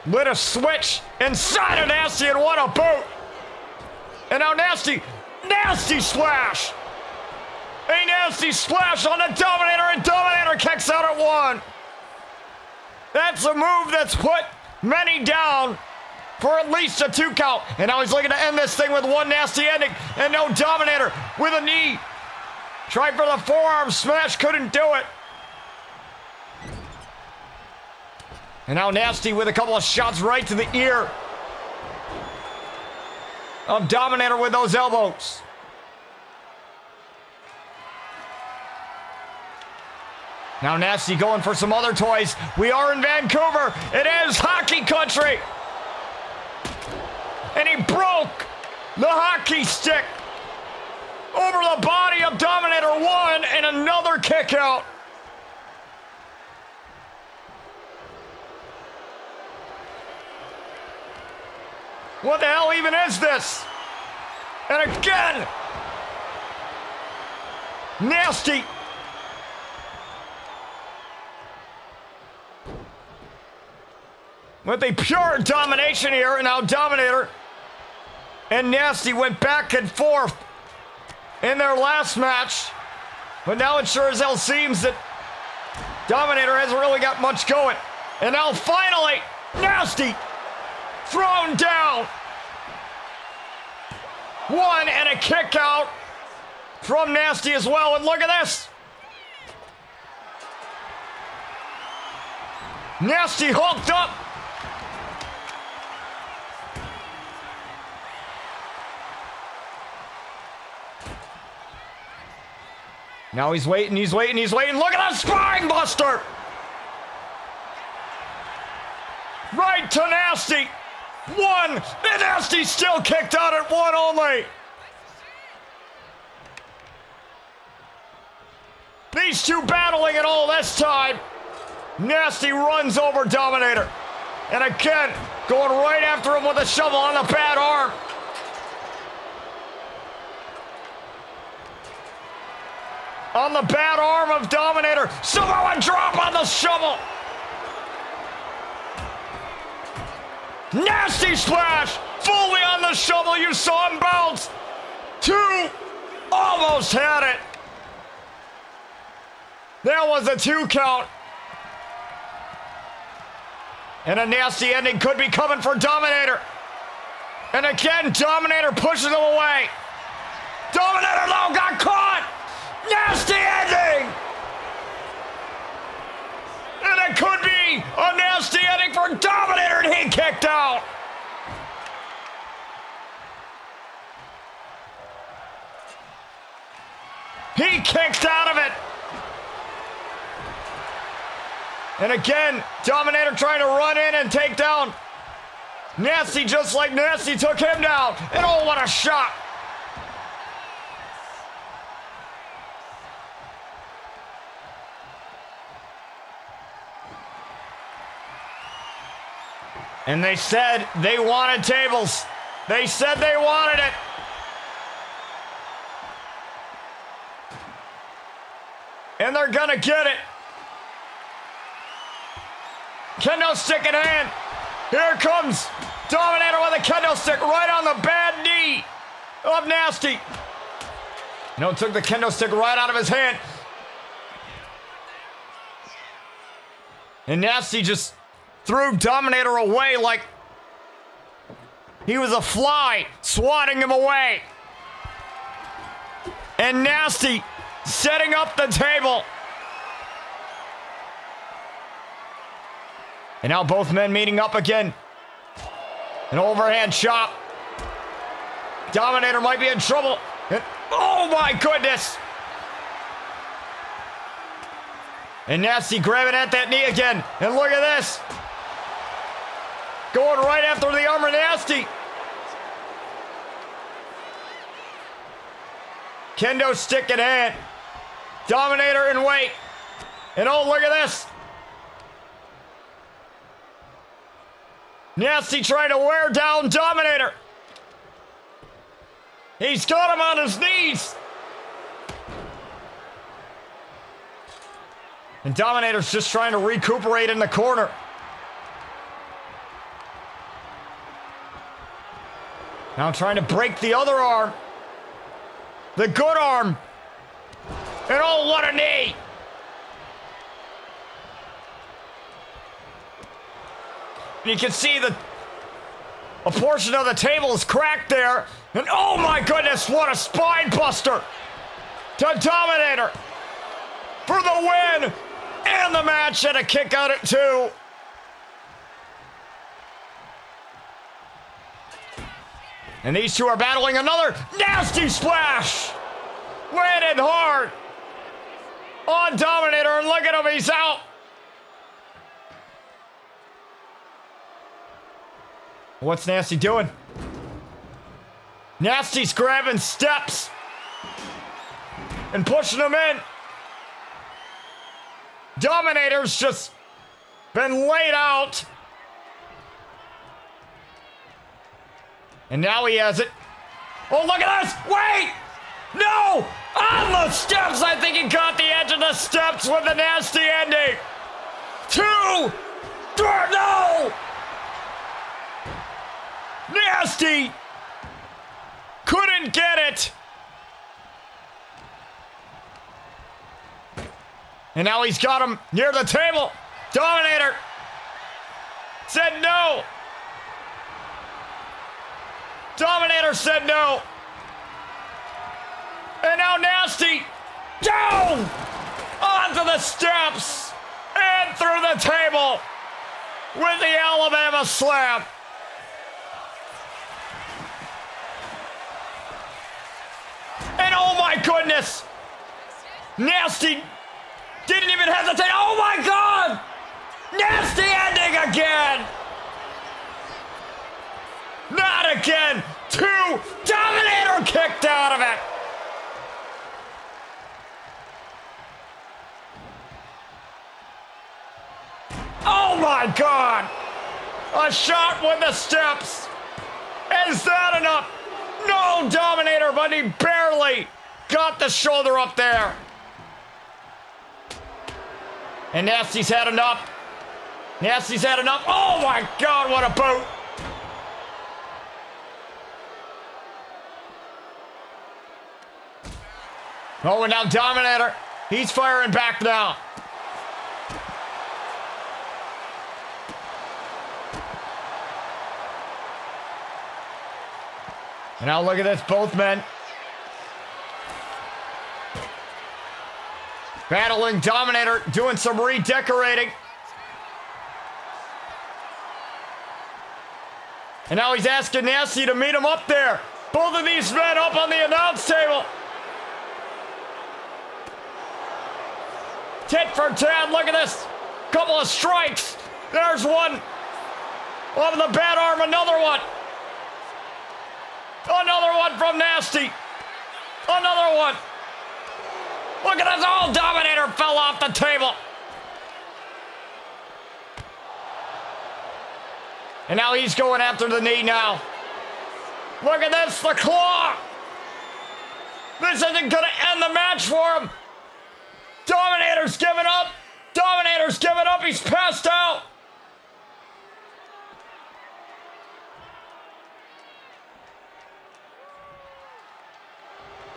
lit a switch inside of Nasty, and what a boot. And now Nasty splash. A Nasty splash on the Dominator, and Dominator kicks out at 1. That's a move that's put many down for at least a 2 count. And now he's looking to end this thing with 1 nasty ending. And no, Dominator with a knee. Tried for the forearm smash, couldn't do it. And now Nasty with a couple of shots right to the ear of Dominator with those elbows. Now Nasty going for some other toys. We are in Vancouver. It is hockey country. And he broke the hockey stick over the body of Dominator 1, and another kick out. What the hell even is this? And again, Nasty. With a pure domination here, and now Dominator and Nasty went back and forth in their last match. But now it sure as hell seems that Dominator hasn't really got much going. And now finally, Nasty thrown down. 1 and a kick out from Nasty as well. And look at this. Nasty hulked up. Now he's waiting, he's waiting, he's waiting. Look at the spine buster! Right to Nasty. 1, and Nasty still kicked out at 1 only. These two battling it all this time. Nasty runs over Dominator. And again, going right after him with a shovel on the bad arm. On the bad arm of Dominator. Samoan drop on the shovel. Nasty splash. Fully on the shovel. You saw him bounce. 2. Almost had it. That was a 2 count. And a nasty ending could be coming for Dominator. And again, Dominator pushes him away. Dominator, though, got caught. Nasty ending! And it could be a nasty ending for Dominator, and he kicked out. He kicked out of it. And again, Dominator trying to run in and take down Nasty, just like Nasty took him down. And oh, what a shot. And they said they wanted tables. They said they wanted it. And they're gonna get it. Kendo stick in hand. Here comes Dominator with a kendo stick right on the bad knee of Nasty. No, took the kendo stick right out of his hand. And Nasty just threw Dominator away like he was a fly, swatting him away. And Nasty setting up the table. And now both men meeting up again. An overhand chop. Dominator might be in trouble. And, oh my goodness. And Nasty grabbing at that knee again. And look at this. Going right after the arm of Nasty. Kendo stick in hand. Dominator in weight. And oh, look at this. Nasty trying to wear down Dominator. He's got him on his knees. And Dominator's just trying to recuperate in the corner. Now trying to break the other arm. The good arm. And oh, what a knee. And you can see a portion of the table is cracked there. And oh my goodness, what a spine buster to Dominator for the win and the match, and a kick out at 2. And these two are battling another nasty splash. Landed hard on Dominator, and look at him, he's out. What's Nasty doing? Nasty's grabbing steps and pushing him in. Dominator's just been laid out. And now he has it. Oh, look at this! Wait! No! On the steps! I think he caught the edge of the steps with the nasty ending. 2! No! Nasty! Couldn't get it! And now he's got him near the table. Dominator said no. Dominator said no. And now Nasty down onto the steps and through the table with the Alabama slam. And oh my goodness, Nasty didn't even hesitate. Oh my God! Nasty ending again! Not again! 2! Dominator kicked out of it! Oh my God! A shot with the steps! Is that enough? No, Dominator, but he barely got the shoulder up there. And Nasty's had enough. Nasty's had enough. Oh my God, what a boot. Oh, and now Dominator, he's firing back now. And now look at this, both men battling Dominator, doing some redecorating. And now he's asking Nasty to meet him up there. Both of these men up on the announce table. Tit for tat, look at this. Couple of strikes. There's one. Off the bad arm, another one. Another one from Nasty. Another one. Look at this, all Dominator fell off the table. And now he's going after the knee now. Look at this, the claw. This isn't gonna end the match for him. Dominator's giving up. Dominator's giving up, he's passed out.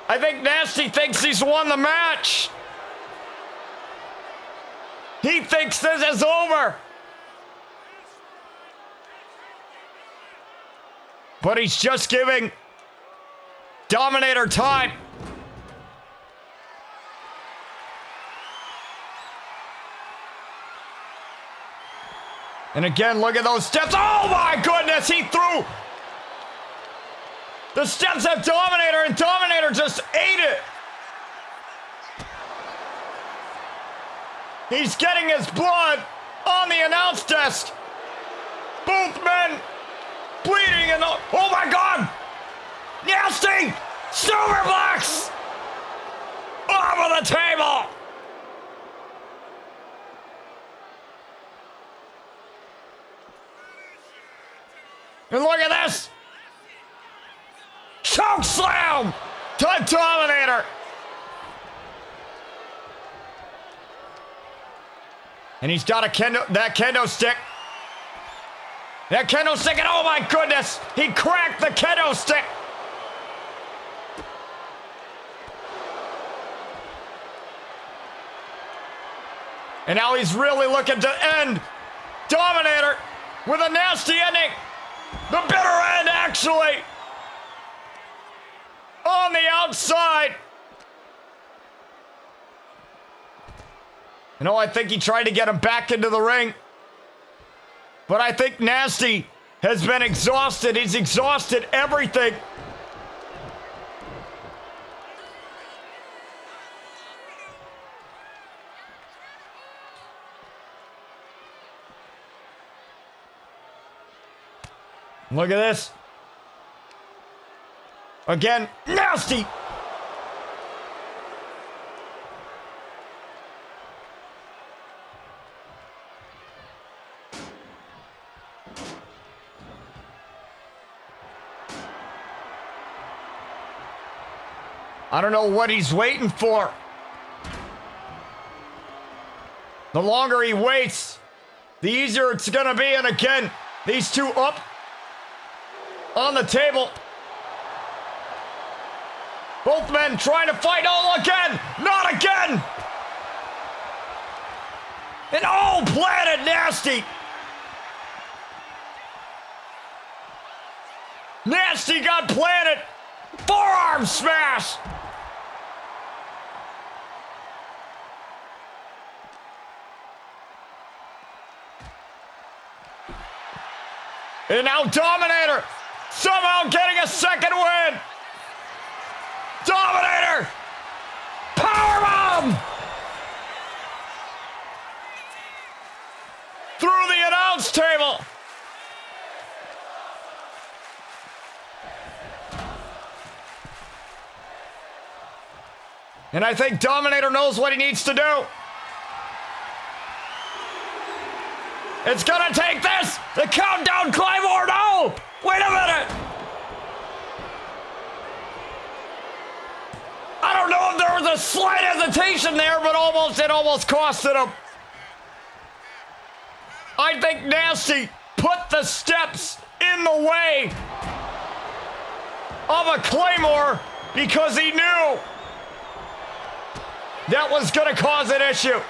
I think Nasty thinks he's won the match. He thinks this is over. But he's just giving Dominator time. And again, look at those steps. Oh my goodness, he threw the steps at Dominator, and Dominator just ate it. He's getting his blood on the announce desk. Both men bleeding and oh my God! Nasty! Superplex! Over the table! And look at this! Choke slam to Dominator! And he's got that kendo stick. That kendo stick, and oh my goodness, he cracked the kendo stick. And now he's really looking to end Dominator with a nasty ending. The bitter end, actually. On the outside. You know, I think he tried to get him back into the ring. But I think Nasty has been exhausted. He's exhausted everything. Look at this. Again, Nasty. I don't know what he's waiting for. The longer he waits, the easier it's gonna be. And again, these two up on the table. Both men trying to fight. Oh, again! Not again! And oh, planted Nasty! Nasty got planted! Forearm smash! And now Dominator somehow getting a second win! Dominator! Powerbomb! Through the announce table! And I think Dominator knows what he needs to do. It's gonna take this! The countdown Claymore, no! Wait a minute! I don't know if there was a slight hesitation there, but it almost costed him. I think Nasty put the steps in the way of a Claymore because he knew that was gonna cause an issue.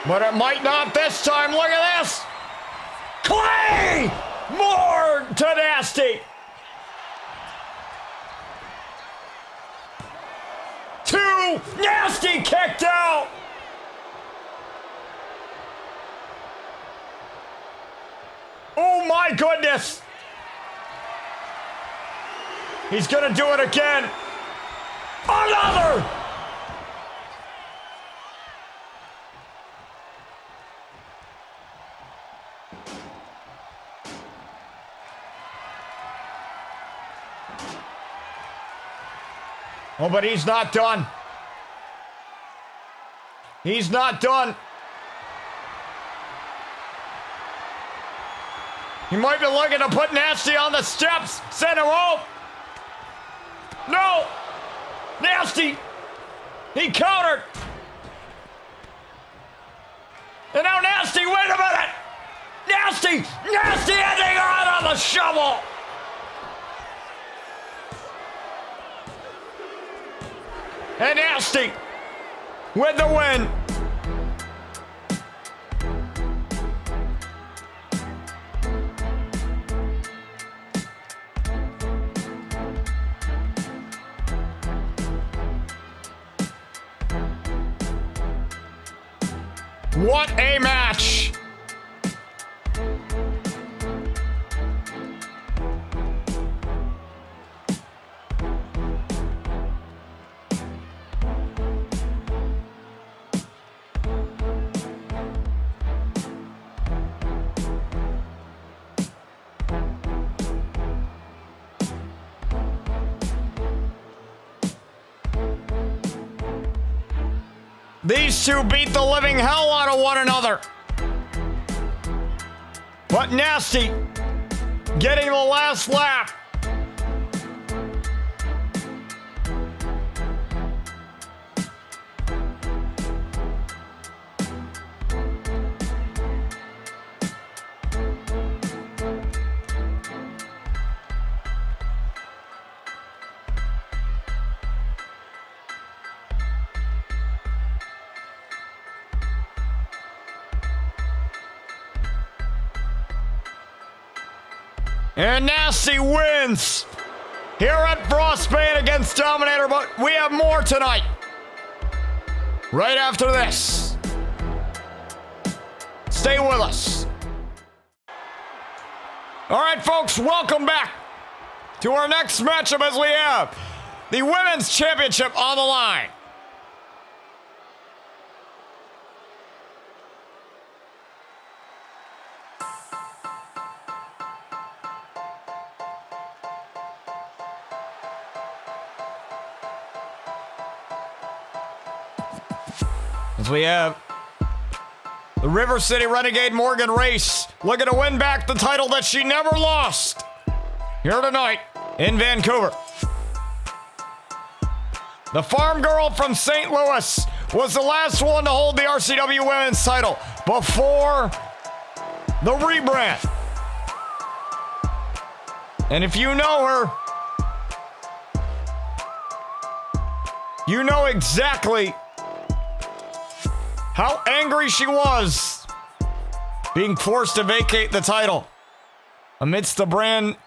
But it might not this time. Look at this. Clay! More to Nasty. Nasty! Nasty kicked out! Oh my goodness! He's gonna do it again! Another! Oh, but he's not done. He's not done. He might be looking to put Nasty on the steps. Send him home. No. Nasty. He countered. And now Nasty, wait a minute. Nasty. Nasty ending her out on the shovel. And Nasty with the win. What a match! These two beat the living hell out of one another. But Nasty getting the last laugh. And Nasty wins here at Frostbane against Dominator, but we have more tonight. Right after this. Stay with us. All right, folks, welcome back to our next matchup as we have the Women's Championship on the line. As we have the River City Renegade Morgan Race looking to win back the title that she never lost here tonight in Vancouver. The farm girl from St. Louis was the last one to hold the RCW Women's title before the rebrand. And if you know her, you know exactly how angry she was being forced to vacate the title amidst the brand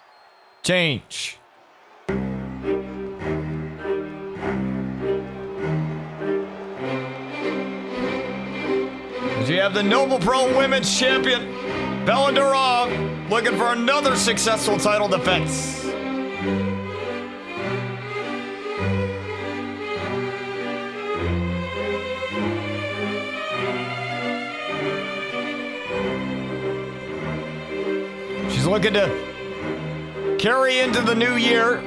change. As you have the Noble Pro Women's Champion, Bella Durov, looking for another successful title defense. She's looking to carry into the new year.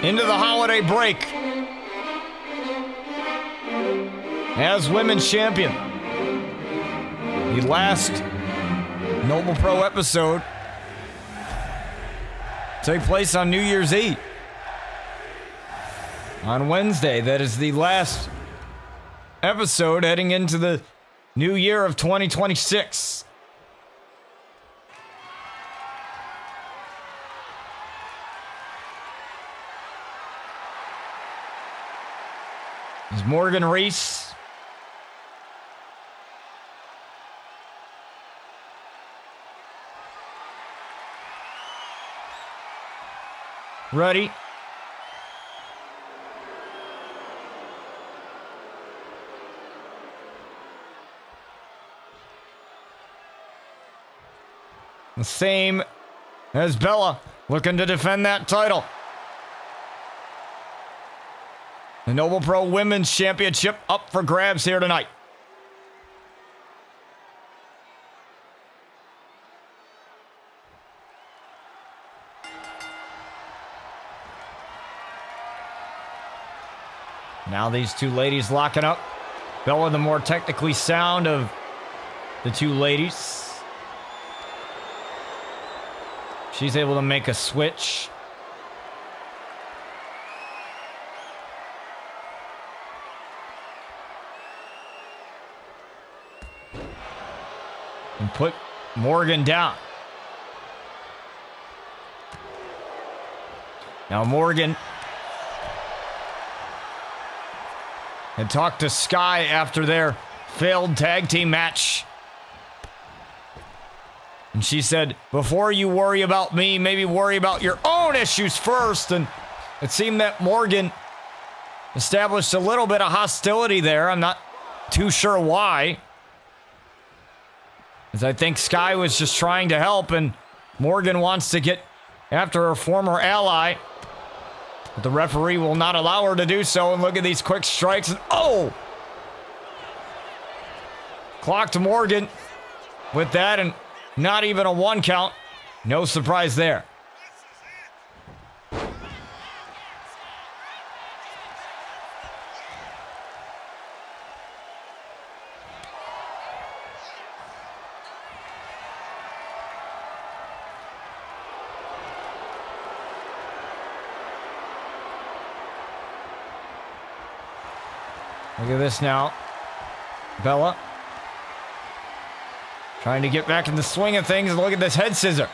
Into the holiday break as Women's Champion. The last Noble Pro episode take place on New Year's Eve. On Wednesday, that is the last episode heading into the new year of 2026. As Morgan Reese Ready. The same as Bella, looking to defend that title. The Noble Pro Women's Championship up for grabs here tonight. Now these two ladies locking up. Bella, the more technically sound of the two ladies. She's able to make a switch. And put Morgan down. Now Morgan had talked to Sky after their failed tag team match. And she said, before you worry about me, maybe worry about your own issues first. And it seemed that Morgan established a little bit of hostility there. I'm not too sure why. As I think Sky was just trying to help, and Morgan wants to get after her former ally. But the referee will not allow her to do so. And look at these quick strikes. And oh! Clock to Morgan with that, and not even a 1 count. No surprise there. Look at this now. Bella trying to get back in the swing of things. Look at this head scissor.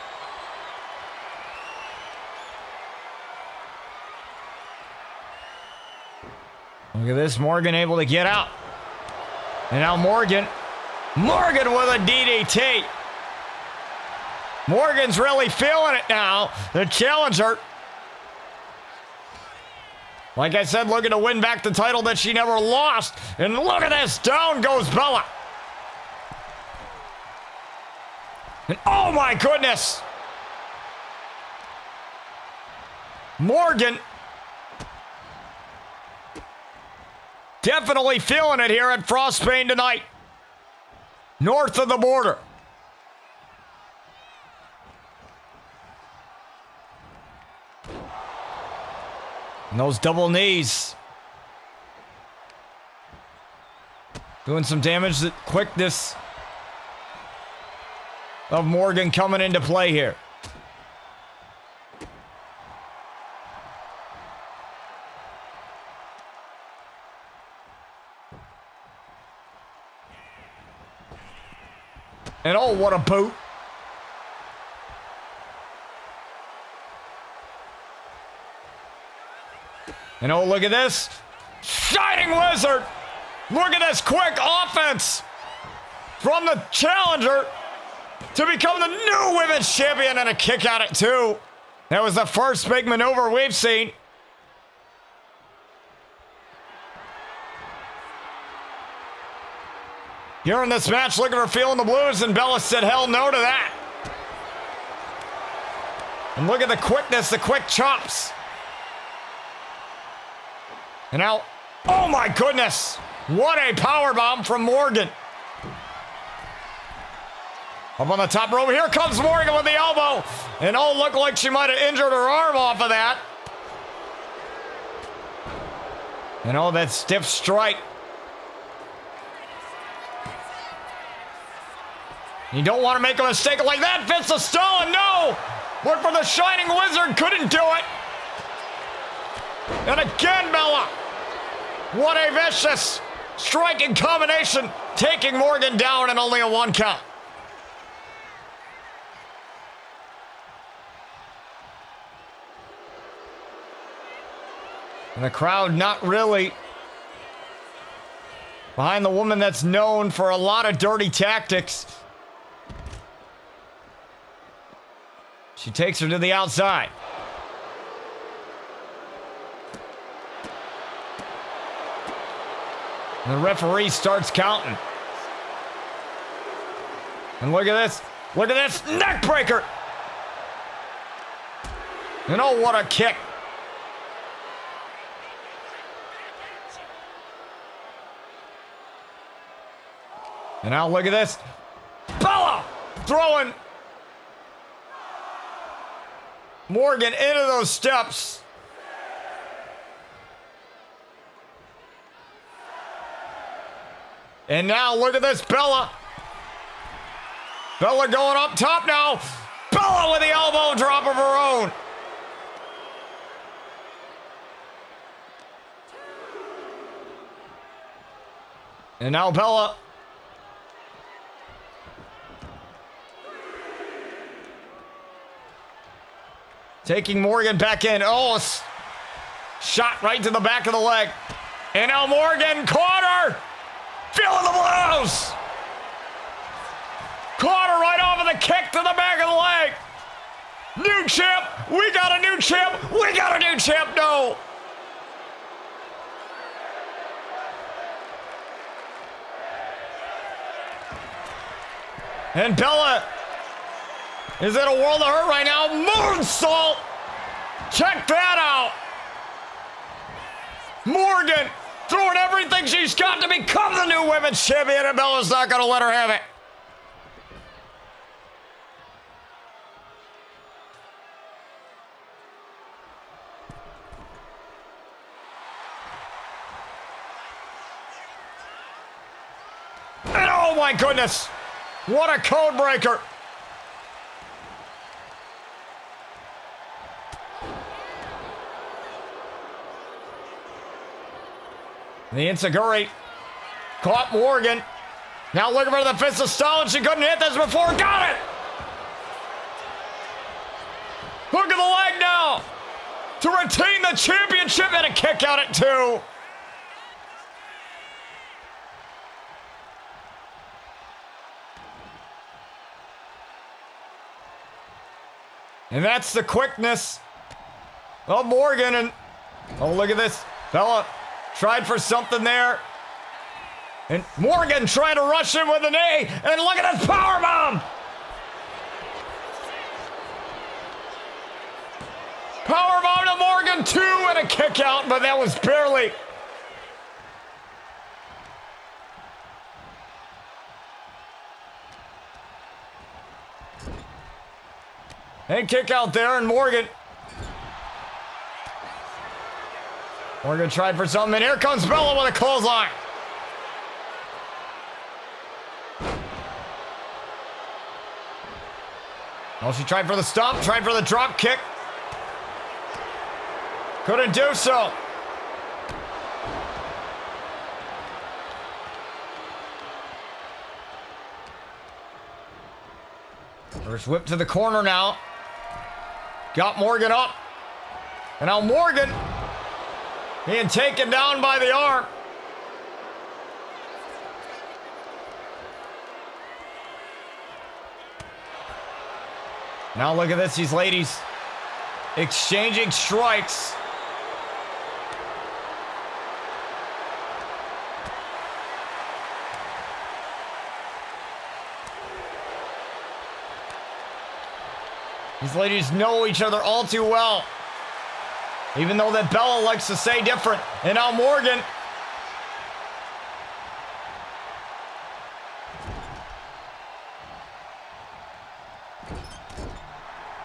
Look at this. Morgan able to get out. And now Morgan with a DDT. Morgan's really feeling it now. The challenger, like I said, looking to win back the title that she never lost. And look at this. Down goes Bella. And oh my goodness! Morgan definitely feeling it here at Frostbane tonight. North of the border. And those double knees doing some damage. The quickness of Morgan coming into play here. And oh, what a boot. And oh, look at this. Shining Wizard. Look at this quick offense from the challenger to become the new women's champion, and a kick out at 2. That was the first big maneuver we've seen. Here in this match, looking for feeling the blues, and Bella said hell no to that. And look at the quickness, the quick chops. And now, oh my goodness, what a powerbomb from Morgan. Up on the top rope, here comes Morgan with the elbow. And oh, looked like she might have injured her arm off of that. And oh, that stiff strike. You don't want to make a mistake like that. Fits the stone, no. But for the Shining Wizard, couldn't do it. And again, Bella. What a vicious striking combination, taking Morgan down in only a 1 count. And the crowd not really behind the woman that's known for a lot of dirty tactics. She takes her to the outside. And the referee starts counting. And look at this. Look at this neck breaker. And oh, what a kick. And now look at this. Bella throwing Morgan into those steps. And now look at this, Bella. Bella going up top now. Bella with the elbow drop of her own. And now Bella. Taking Morgan back in. Oh, shot right to the back of the leg. And now Morgan caught her. Feeling the blows. Caught her right off of the kick to the back of the leg. New champ. We got a new champ. We got a new champ. No. And Bella is in a world of hurt right now. Moonsault. Check that out. Morgan throwing everything she's got to become the new women's champion, and Bella's not going to let her have it. And oh my goodness, what a code breaker. The Insiguri caught Morgan. Now looking for the fist of stone. She couldn't hit this before. Got it! Look at the leg now to retain the championship, and a kick out at 2. And that's the quickness of Morgan. And oh, look at this. Bella tried for something there. And Morgan trying to rush him with a knee. And look at this powerbomb. Powerbomb to Morgan, 2, and a kick out, but that was barely. And kick out there, and Morgan tried for something, and here comes Bella with a clothesline. Well, she tried for the stomp, tried for the drop kick. Couldn't do so. First whip to the corner now. Got Morgan up. And now Morgan being taken down by the arm. Now look at this, these ladies exchanging strikes. These ladies know each other all too well. Even though that Bella likes to say different. And now Morgan.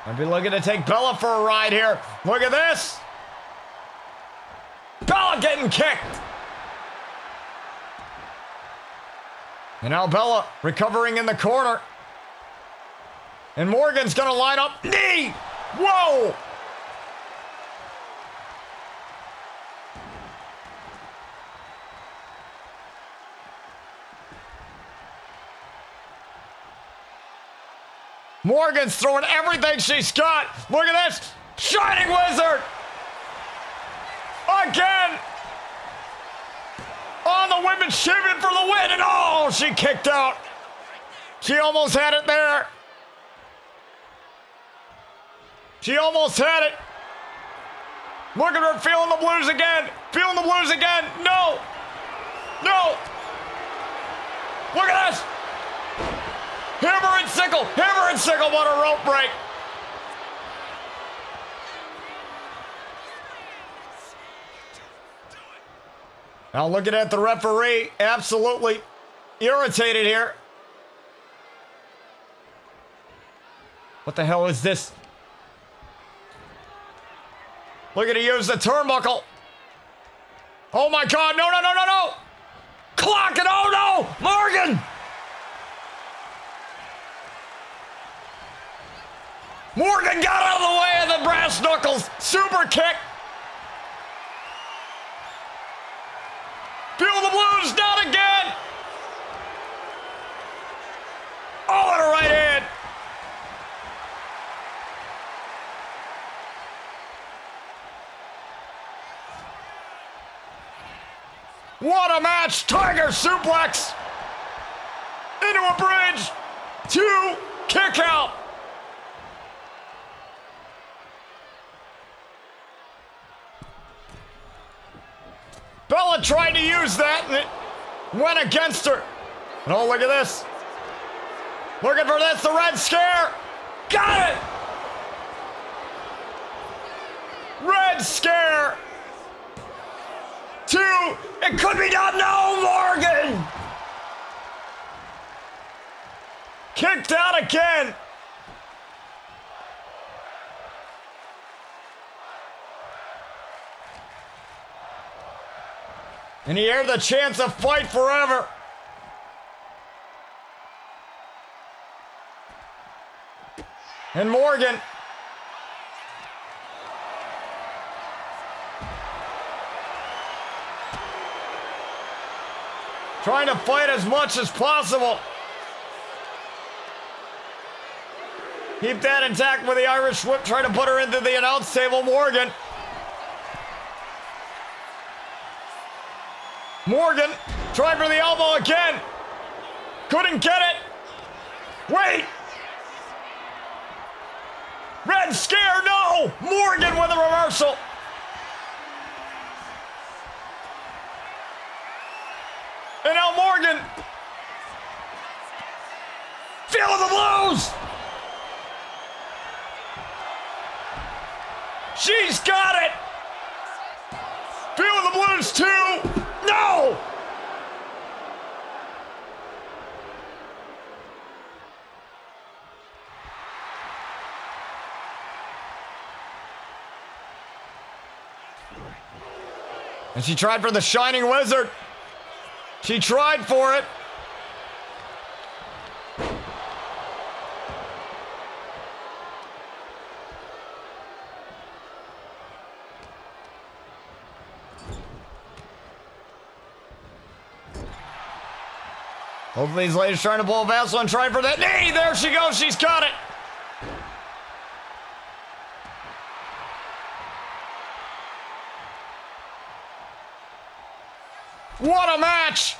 I'd be looking to take Bella for a ride here. Look at this. Bella getting kicked. And now Bella recovering in the corner. And Morgan's gonna line up. Knee! Whoa! Morgan's throwing everything she's got. Look at this. Shining Wizard. Again. On the women's champion for the win. And oh, she kicked out. She almost had it there. She almost had it. Look at her feeling the blues again. Feeling the blues again. No. No! Look at this! Hammer and sickle! Hammer and sickle! What a rope break! Now looking at the referee, absolutely irritated here. What the hell is this? Look at he use the turnbuckle. Oh my God, no, no, no, no, no! Clock it, oh no! Morgan! Morgan got out of the way of the brass knuckles. Super kick. Feel the blues, not again. Oh, and a right hand. What a match! Tiger suplex into a bridge. 2 kick out. Bella tried to use that and it went against her. And oh, look at this. Looking for this, the Red Scare. Got it! Red Scare. 2. It could be done. No, Morgan. Kicked out again. And he had the chance to fight forever. And Morgan. Trying to fight as much as possible. Keep that intact with the Irish whip, trying to put her into the announce table. Morgan. Morgan tried for the elbow again. Couldn't get it. Wait. Red Scare, no. Morgan with a reversal. And now Morgan. Feel the blues. She's got it. Feel the blues too. No! And she tried for the Shining Wizard. She tried for it. Hopefully these ladies trying to pull a Vassal and trying for that knee. There she goes. She's got it. What a match.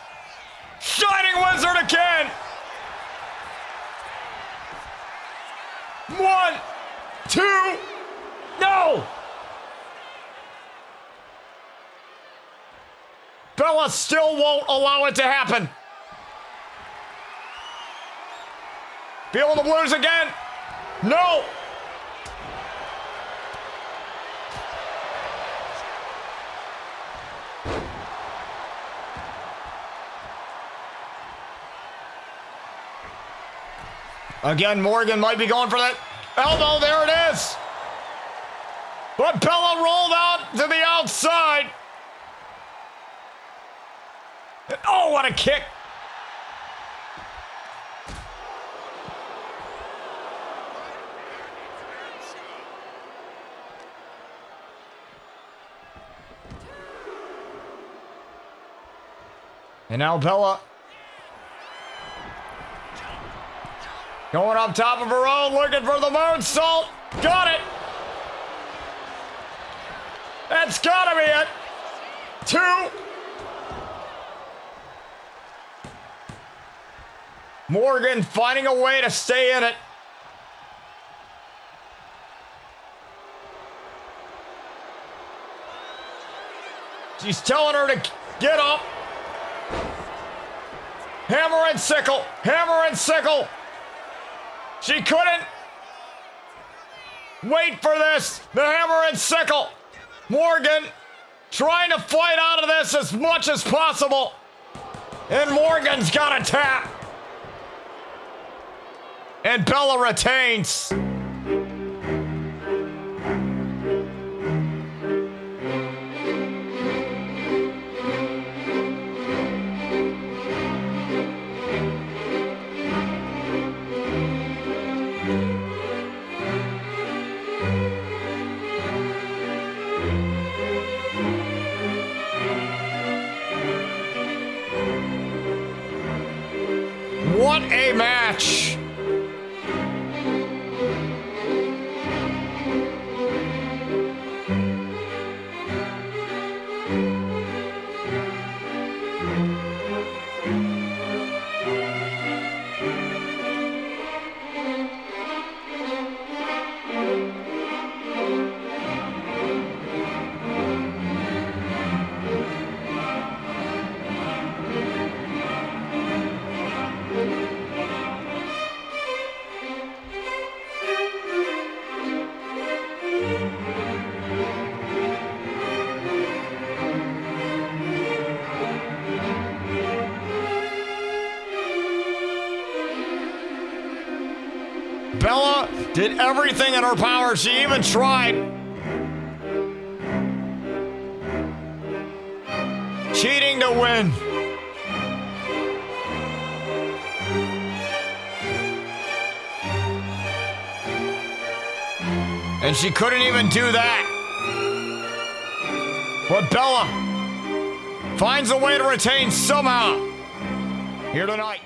Shining Wizard again. 1, 2. No. Bella still won't allow it to happen. Feeling the blues again. No. Again, Morgan might be going for that elbow. There it is. But Bella rolled out to the outside. Oh, what a kick. And now Bella going up top of her own, looking for the moonsault. Got it. That's gotta be it. 2. Morgan finding a way to stay in it. She's telling her to get up. Hammer and sickle. Hammer and sickle. She couldn't wait for this. The hammer and sickle. Morgan trying to fight out of this as much as possible. And Morgan's got a tap. And Bella retains. What a match! Bella did everything in her power. She even tried cheating to win. And she couldn't even do that. But Bella finds a way to retain somehow here tonight.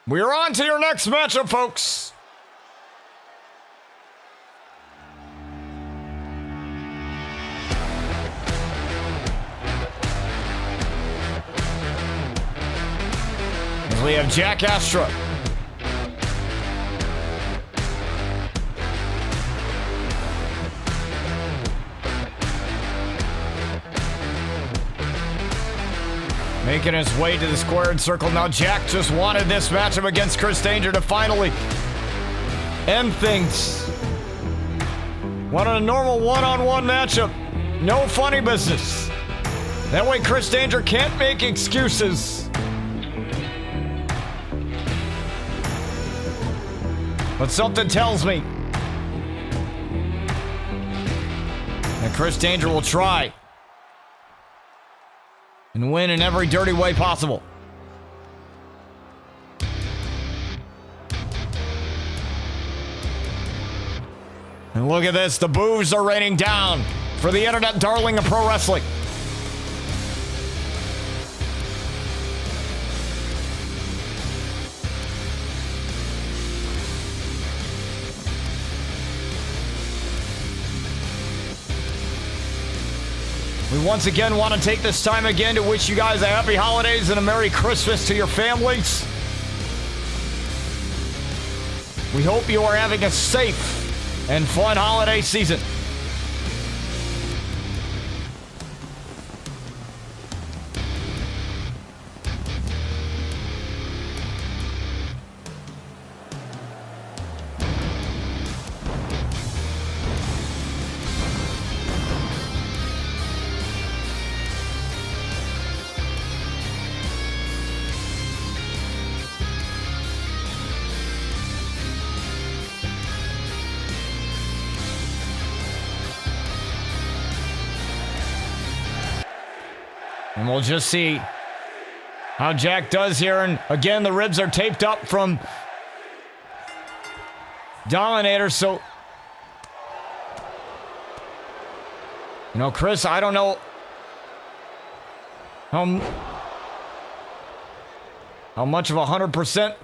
We're on to your next matchup, folks. We have Jack Astra making his way to the squared circle. Now Jack just wanted this matchup against Chris Danger to finally end things. Wanted a normal one-on-one matchup. No funny business. That way Chris Danger can't make excuses. But something tells me that Chris Danger will try and win in every dirty way possible. And look at this, the boos are raining down for the internet darling of pro wrestling. We once again want to take this time again to wish you guys a happy holidays and a Merry Christmas to your families. We hope you are having a safe and fun holiday season. And we'll just see how Jack does here. And again, the ribs are taped up from Dominator. So, you know, Chris, I don't know how much of 100%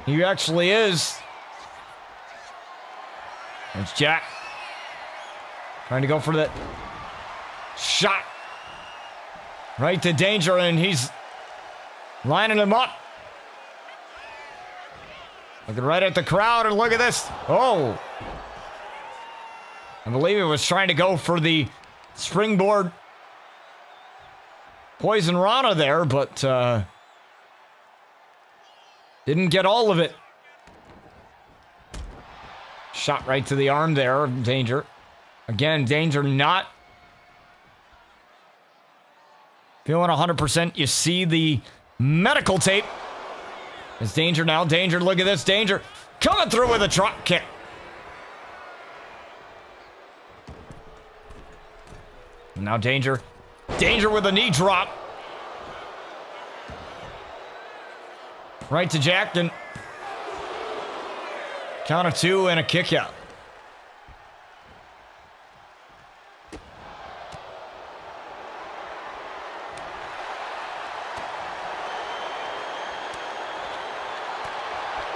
he actually is. It's Jack trying to go for that shot. Right to Danger, and he's lining him up. Looking right at the crowd, and look at this. Oh. I believe he was trying to go for the springboard Poison Rana there, but Didn't get all of it. Shot right to the arm there. Danger. Again, Danger not feeling 100%. You see the medical tape. It's Danger now. Danger, look at this. Danger coming through with a drop kick. Now Danger. Danger with a knee drop. Right to Jackson. Count of 2 and a kick out.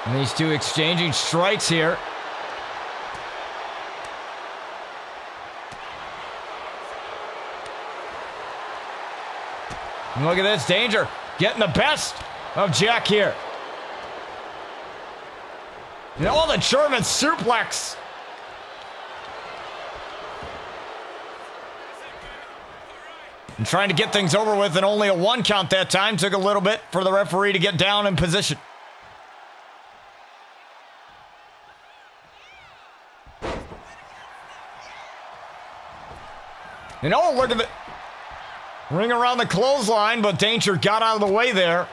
And these two exchanging strikes here. And look at this, Danger getting the best of Jack here. And all the German suplex. And trying to get things over with, and only a 1 count that time. Took a little bit for the referee to get down in position. And oh, look at the ring around the clothesline, but Danger got out of the way there.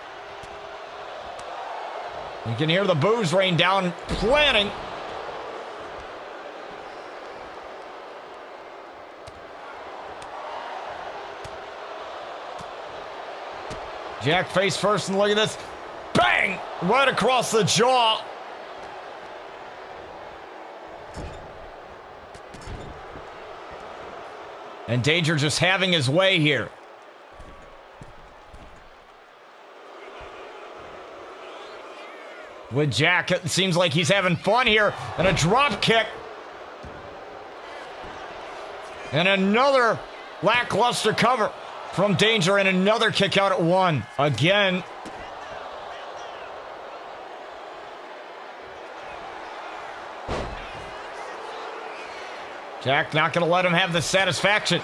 You can hear the boos rain down, planning. Jack face first, and look at this. Bang! Right across the jaw. And Danger just having his way here. With Jack, it seems like he's having fun here. And a drop kick. And another lackluster cover from Danger, and another kick out at 1. Again. Jack not going to let him have the satisfaction.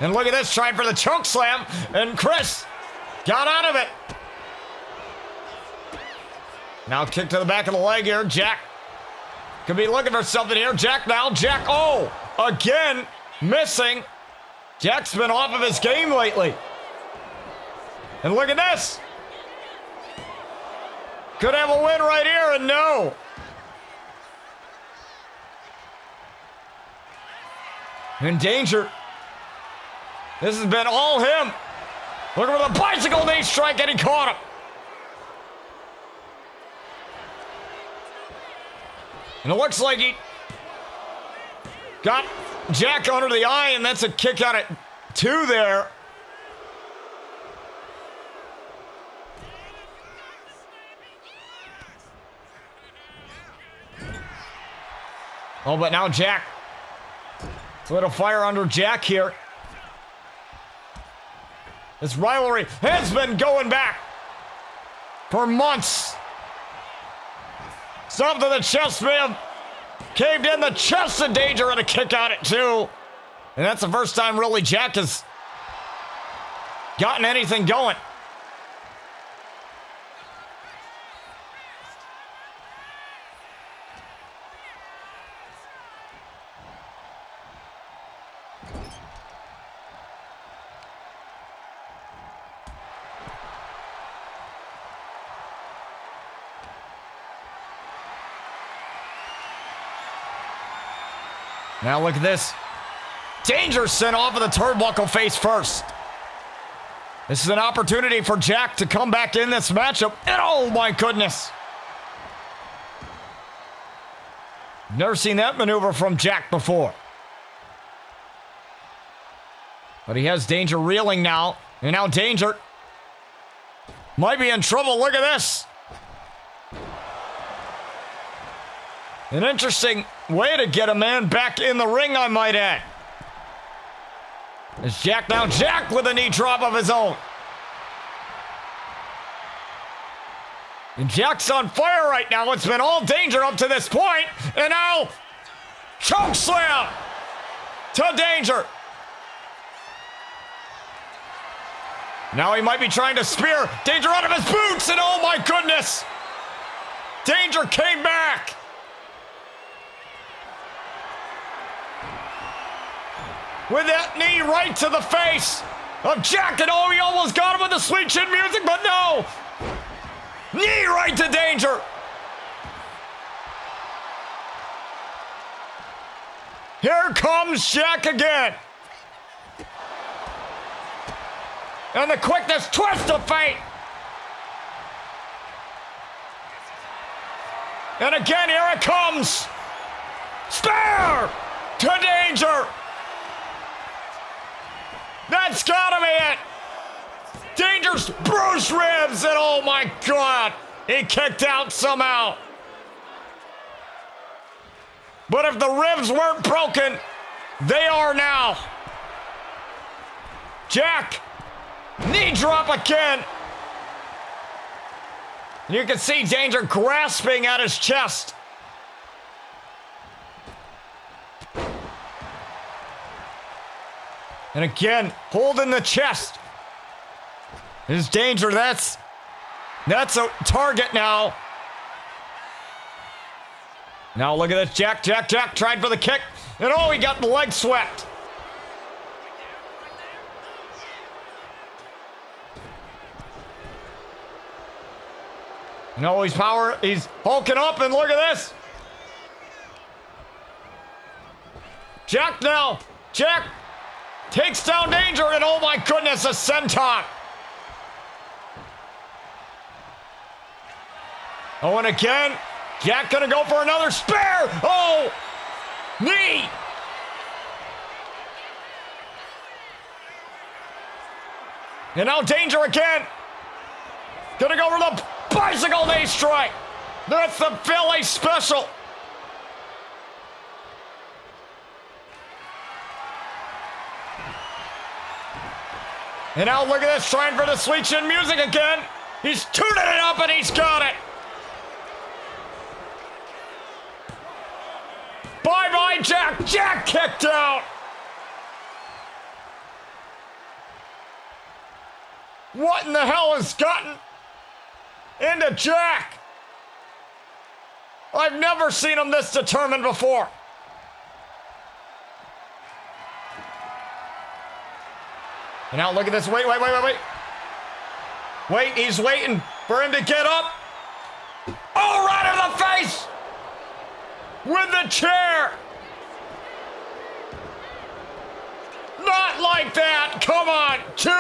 And look at this, trying for the choke slam. And Chris got out of it. Now kick to the back of the leg here. Jack could be looking for something here. Jack now. Jack, oh, again, missing. Jack's been off of his game lately. And look at this. Could have a win right here, and no. In Danger. This has been all him. Looking for the bicycle knee strike, and he caught him. And it looks like he got Jack under the eye, and that's a kick out at 2 there. Oh, but now Jack. It's a little fire under Jack here. This rivalry has been going back for months. Something to the chest, man. Caved in the chest of Danger, and a kick out at 2. And that's the first time really Jack has gotten anything going. Now look at this. Danger sent off of the turnbuckle face first. This is an opportunity for Jack to come back in this matchup. And oh my goodness. Never seen that maneuver from Jack before. But he has Danger reeling now. And now Danger might be in trouble. Look at this. An interesting way to get a man back in the ring, I might add. It's Jack now. Jack with a knee drop of his own. And Jack's on fire right now. It's been all Danger up to this point. And now, choke slam to Danger. Now he might be trying to spear Danger out of his boots. And oh my goodness. Danger came back. With that knee right to the face of Jack, and oh, he almost got him with the sweet chin music, but no. Knee right to Danger. Here comes Jack again. And the quickness twist of fate. And again, here it comes. Spear to Danger. That's gotta be it. Danger's bruised ribs, and oh my God, he kicked out somehow. But if the ribs weren't broken, they are now. Jack, knee drop again. You can see Danger grasping at his chest. And again, holding the chest. Is Danger, that's a target now. Now look at this, Jack tried for the kick, and oh, he got the leg swept. No, he's hulking up, and look at this. Jack now, Jack takes down Danger, and oh my goodness, a senton. Oh, and again, Jack gonna go for another spear. Oh, knee. And now Danger again. Gonna go for the bicycle knee strike. That's the Philly special. And now look at this, trying for the sweet chin music again. He's tuning it up, and he's got it. Bye-bye, Jack. Jack kicked out. What in the hell has gotten into Jack? I've never seen him this determined before. And now look at this. Wait. Wait, he's waiting for him to get up. Oh, right in the face with the chair. Not like that. Come on. 2.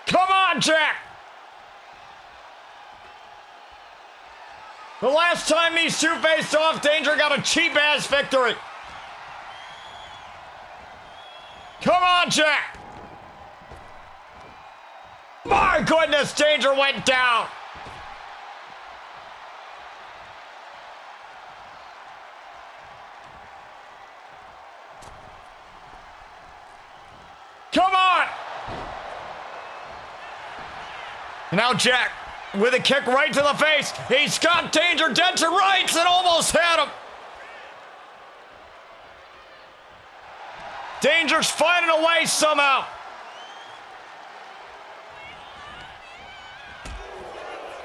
Come on, Jack. The last time these two faced off, Danger got a cheap-ass victory. Come on, Jack. My goodness, Danger went down. Come on. Now Jack with a kick right to the face. He's got Danger dead to rights and almost had him. Danger's finding a way somehow.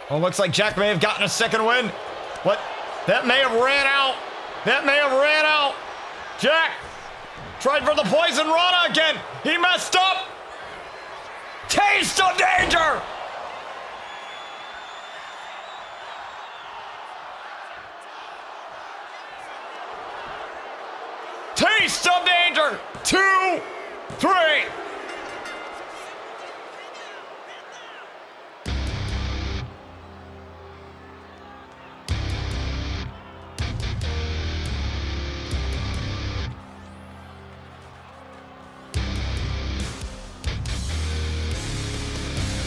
Well, looks like Jack may have gotten a second win. What? That may have ran out. Jack tried for the poison rana again. He messed up. Taste of Danger. Taste of Danger. 2, 3.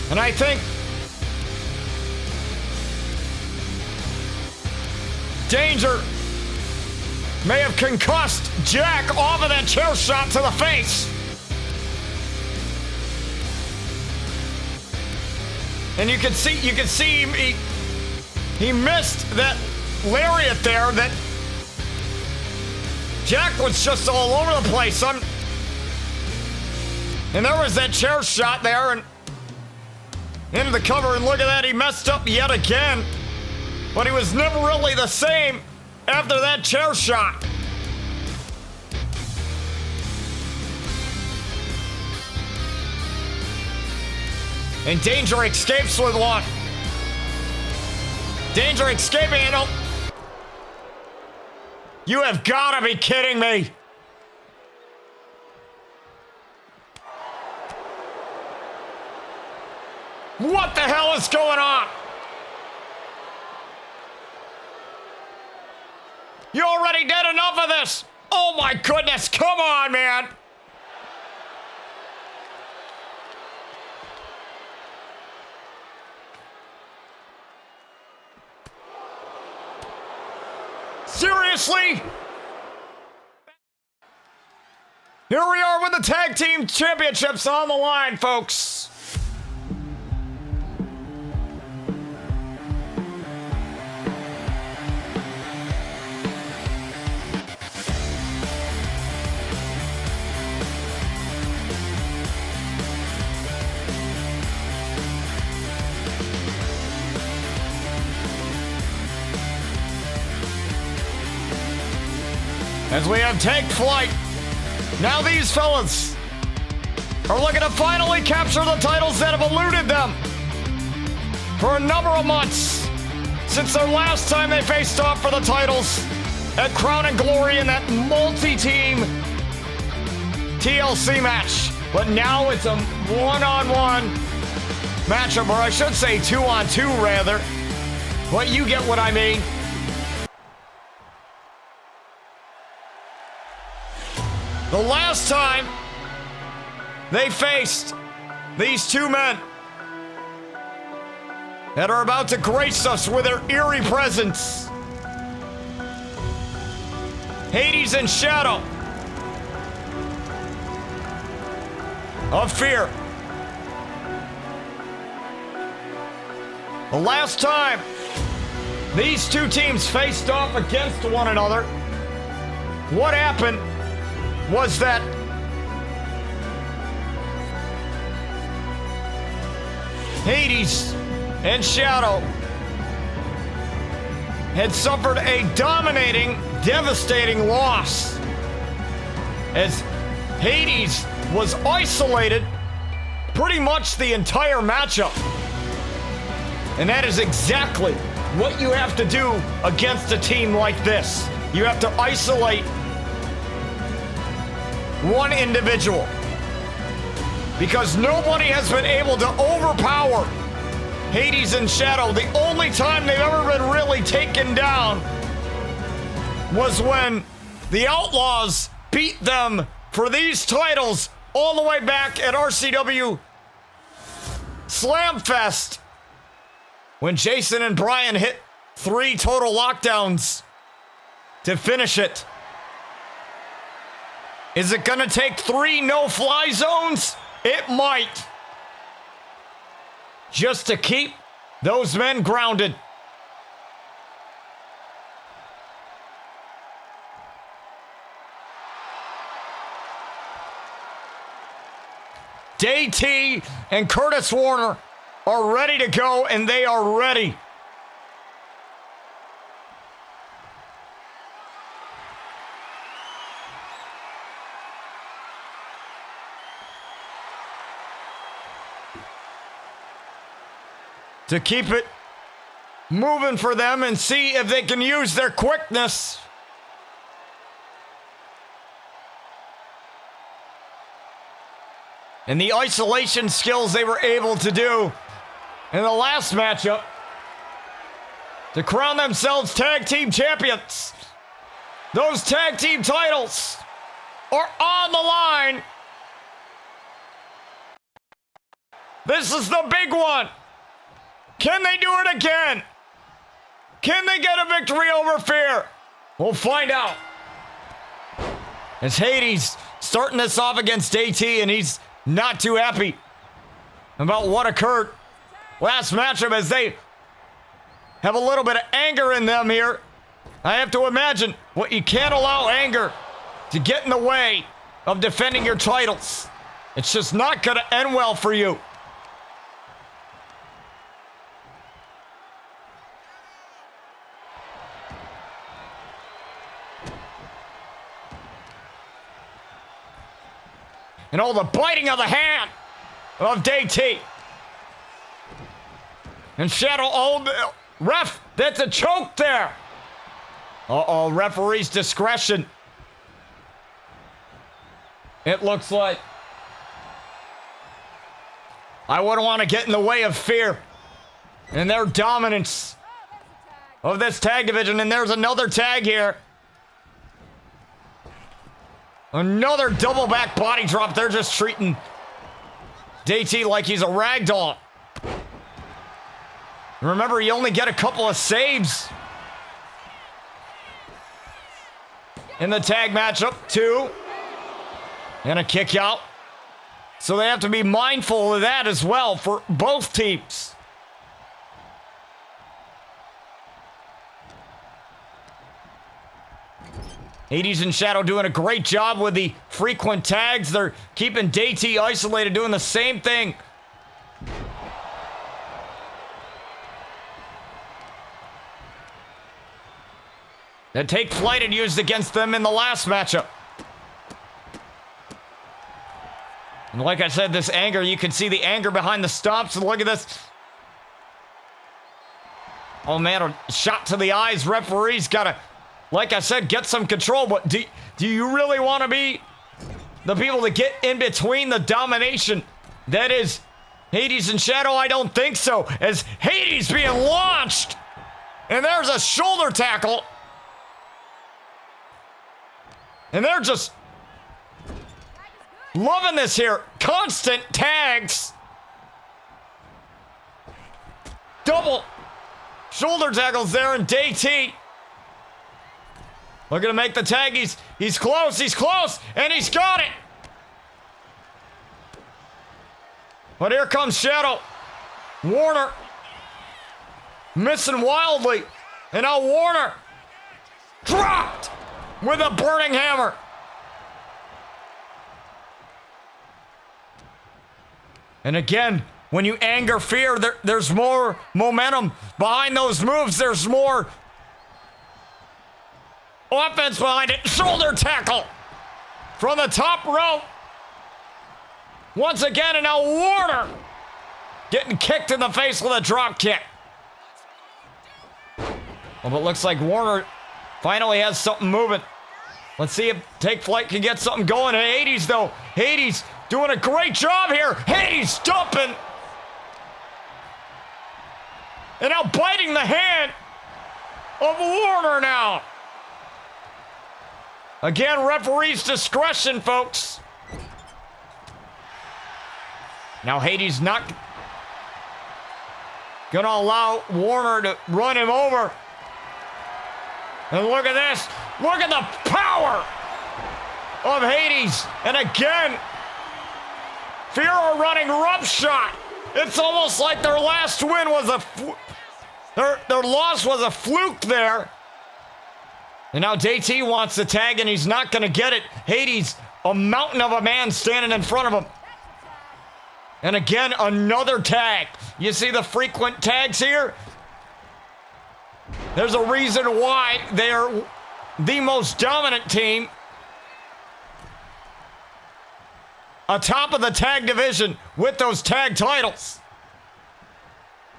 And I think Danger may have concussed Jack off of that chair shot to the face. And you can see he missed that lariat there. That Jack was just all over the place. And there was that chair shot there, and into the cover, and look at that, he messed up yet again. But he was never really the same after that chair shot. And Danger escapes with one. Danger escaping, and oh. You have got to be kidding me. What the hell is going on? You already did enough of this. Oh my goodness, come on, man. Seriously? Here we are with the tag team championships on the line, folks. As we have take flight, now these fellas are looking to finally capture the titles that have eluded them for a number of months since their last time they faced off for the titles at Crown and Glory in that multi-team TLC match. But now it's a one-on-one matchup, or I should say two-on-two rather. But you get what I mean. The last time they faced these two men that are about to grace us with their eerie presence, Hades and Shadow of Fear. The last time these two teams faced off against one another, what happened was that Hades and Shadow had suffered a dominating, devastating loss as Hades was isolated pretty much the entire matchup. And that is exactly what you have to do against a team like this. You have to isolate one individual, because nobody has been able to overpower Hades and Shadow. The only time they've ever been really taken down was when the Outlaws beat them for these titles all the way back at RCW Slamfest, when Jason and Brian hit 3 total lockdowns to finish it. Is it gonna take 3 no-fly zones? It might. Just to keep those men grounded. JT and Curtis Warner are ready to go, and they are ready. To keep it moving for them and see if they can use their quickness. And the isolation skills they were able to do in the last matchup to crown themselves tag team champions. Those tag team titles are on the line. This is the big one. Can they do it again? Can they get a victory over Fear? We'll find out. As Hades starting this off against AT, and he's not too happy about what occurred last matchup, as they have a little bit of anger in them here. I have to imagine what you can't allow anger to get in the way of defending your titles. It's just not going to end well for you. And all the biting of the hand of DT. And Shadow, oh, ref, that's a choke there. Uh-oh, referee's discretion. It looks like. I wouldn't want to get in the way of fear and their dominance of this tag division. And there's another tag here. Another double back body drop. They're just treating DT like he's a ragdoll. Remember, you only get a couple of saves in the tag matchup. 2. And a kick out. So they have to be mindful of that as well for both teams. Hades and Shadow doing a great job with the frequent tags. They're keeping DT isolated, doing the same thing. That take flight and used against them in the last matchup. And like I said, this anger, you can see the anger behind the stomps. And look at this. Oh man, a shot to the eyes. Referee's got to, like I said, get some control. But do you really want to be the people that get in between the domination that is Hades and Shadow? I don't think so. As Hades being launched. And there's a shoulder tackle. And they're just loving this here. Constant tags. Double shoulder tackles there, and DT looking to make the tag. He's close, and he's got it. But here comes Shadow. Warner missing wildly. And now Warner dropped with a burning hammer. And again, when you anger fear, there's more momentum behind those moves. There's more offense behind it. Shoulder tackle from the top rope. Once again, and now Warner getting kicked in the face with a drop kick. Well, but it looks like Warner finally has something moving. Let's see if Take Flight can get something going. Hades, though. Hades doing a great job here. Hades dumping. And now biting the hand of Warner now. Again, referee's discretion, folks. Now Hades not gonna allow Warner to run him over. And look at this. Look at the power of Hades. And again, Fear are running roughshod. It's almost like their last win was their loss was a fluke there. And now DT wants the tag, and he's not going to get it. Hades, a mountain of a man standing in front of him. And again, another tag. You see the frequent tags here? There's a reason why they are the most dominant team atop of the tag division with those tag titles.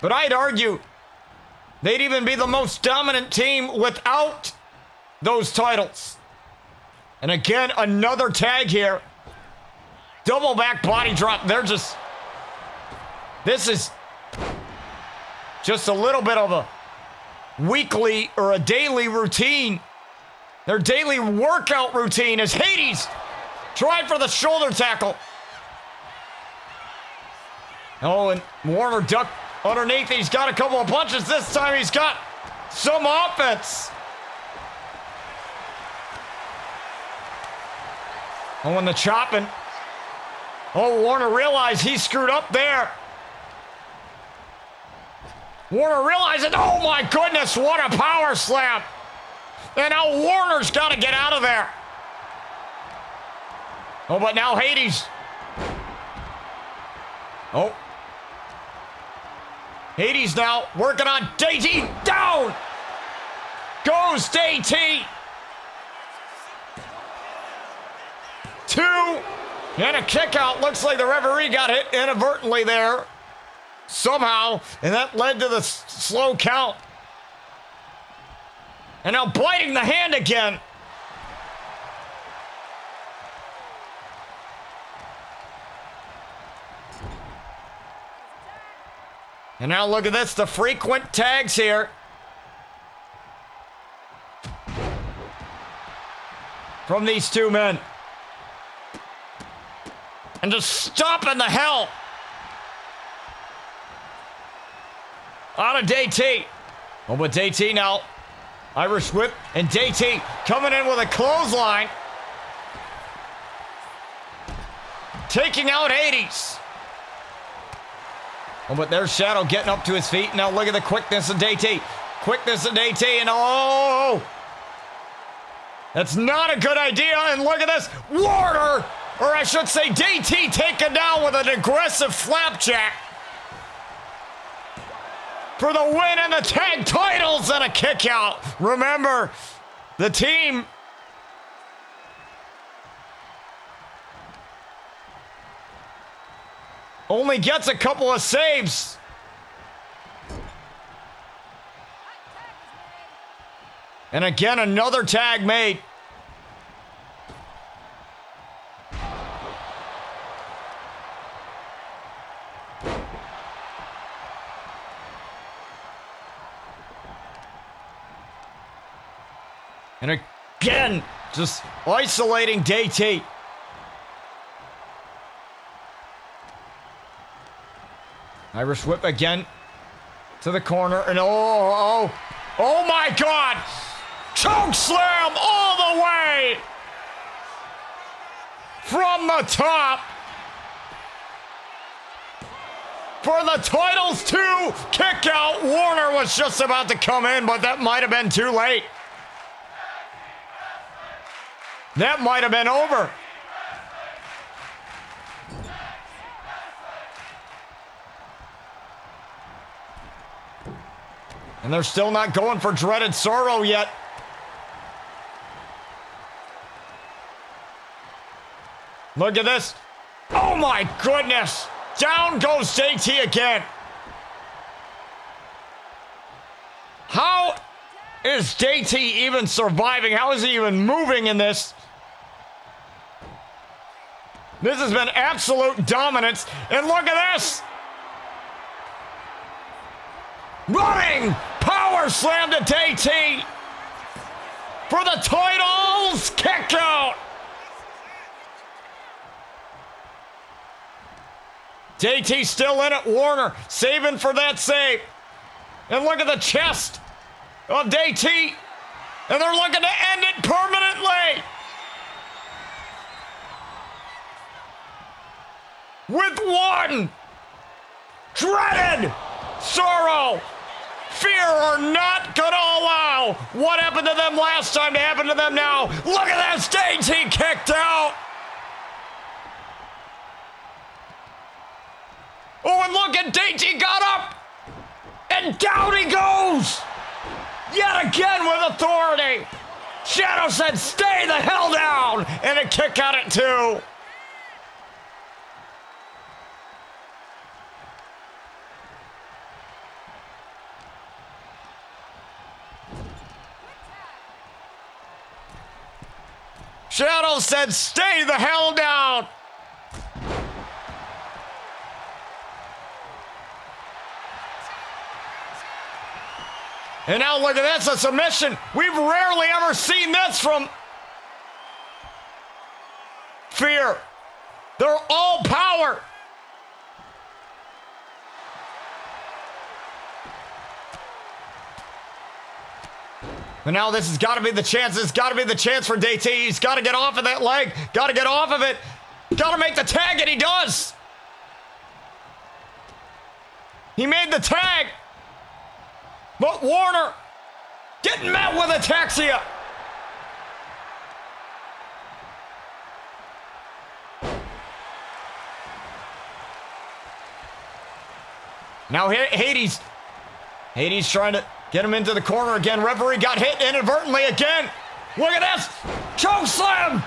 But I'd argue they'd even be the most dominant team without those titles. And again, another tag here. Double back body drop. This is just a little bit of a weekly or a daily routine. Their daily workout routine is Hades tried for the shoulder tackle. Oh, and Warner ducked underneath. He's got a couple of punches. This time he's got some offense. Oh, and the chopping. Oh, Warner realized he screwed up there. Warner realized it. Oh my goodness, what a power slam. And now Warner's got to get out of there. Oh, but now Hades. Oh. Hades now working on DT. Down goes DT. 2, And a kick out. Looks like the referee got hit inadvertently there. Somehow. And that led to the slow count. And now biting the hand again. And now look at this. The frequent tags here. From these two men. And just stomping the hell out of DT. Oh, but DT now. Irish whip and DT coming in with a clothesline. Taking out Hades. Oh, but there's Shadow getting up to his feet. Now look at the quickness of DT. Quickness of DT and oh. That's not a good idea. And look at this. Warner. Or I should say DT taken down with an aggressive flapjack for the win and the tag titles and a kick out. Remember, the team only gets a couple of saves. And again, another tag made. And again, just isolating DT. Irish whip again to the corner. And oh my God. Choke slam all the way from the top. For the titles to kick out. Warner was just about to come in, but that might have been too late. That might have been over. And they're still not going for Dreaded Sorrow yet. Look at this. Oh my goodness. Down goes JT again. How is JT even surviving? How is he even moving in this? This has been absolute dominance. And look at this. Running power slam to JT for the titles. Kick out. JT still in it. Warner saving for that save. And look at the chest of JT. And they're looking to end it permanently. With one Dreaded Sorrow. Fear are not gonna allow what happened to them last time to happen to them now. Look at this. JT kicked out. Oh, and look at DT got up. And down he goes. Yet again with authority. Shadow said, stay the hell down. And a kick out at 2. Shadow said, stay the hell down. And now look at this, a submission. We've rarely ever seen this from Fear. They're all power. But now this has got to be the chance. This has got to be the chance for DT. He's got to get off of that leg. Got to get off of it. Got to make the tag, and he does. He made the tag. But Warner getting met with ataxia. Now Hades trying to get him into the corner again. Referee got hit inadvertently again. Look at this. Choke slam.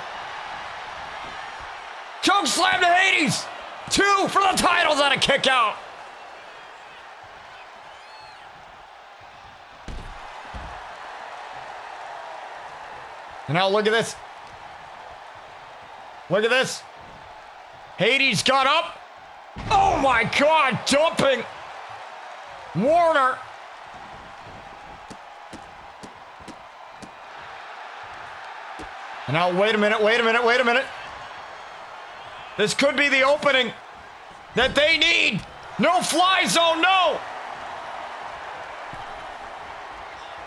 Choke slam to Hades. 2 for the titles on a kick out. And now look at this. Look at this. Hades got up. Oh my God, dumping Warner. And now, wait a minute. This could be the opening that they need. No fly zone, no.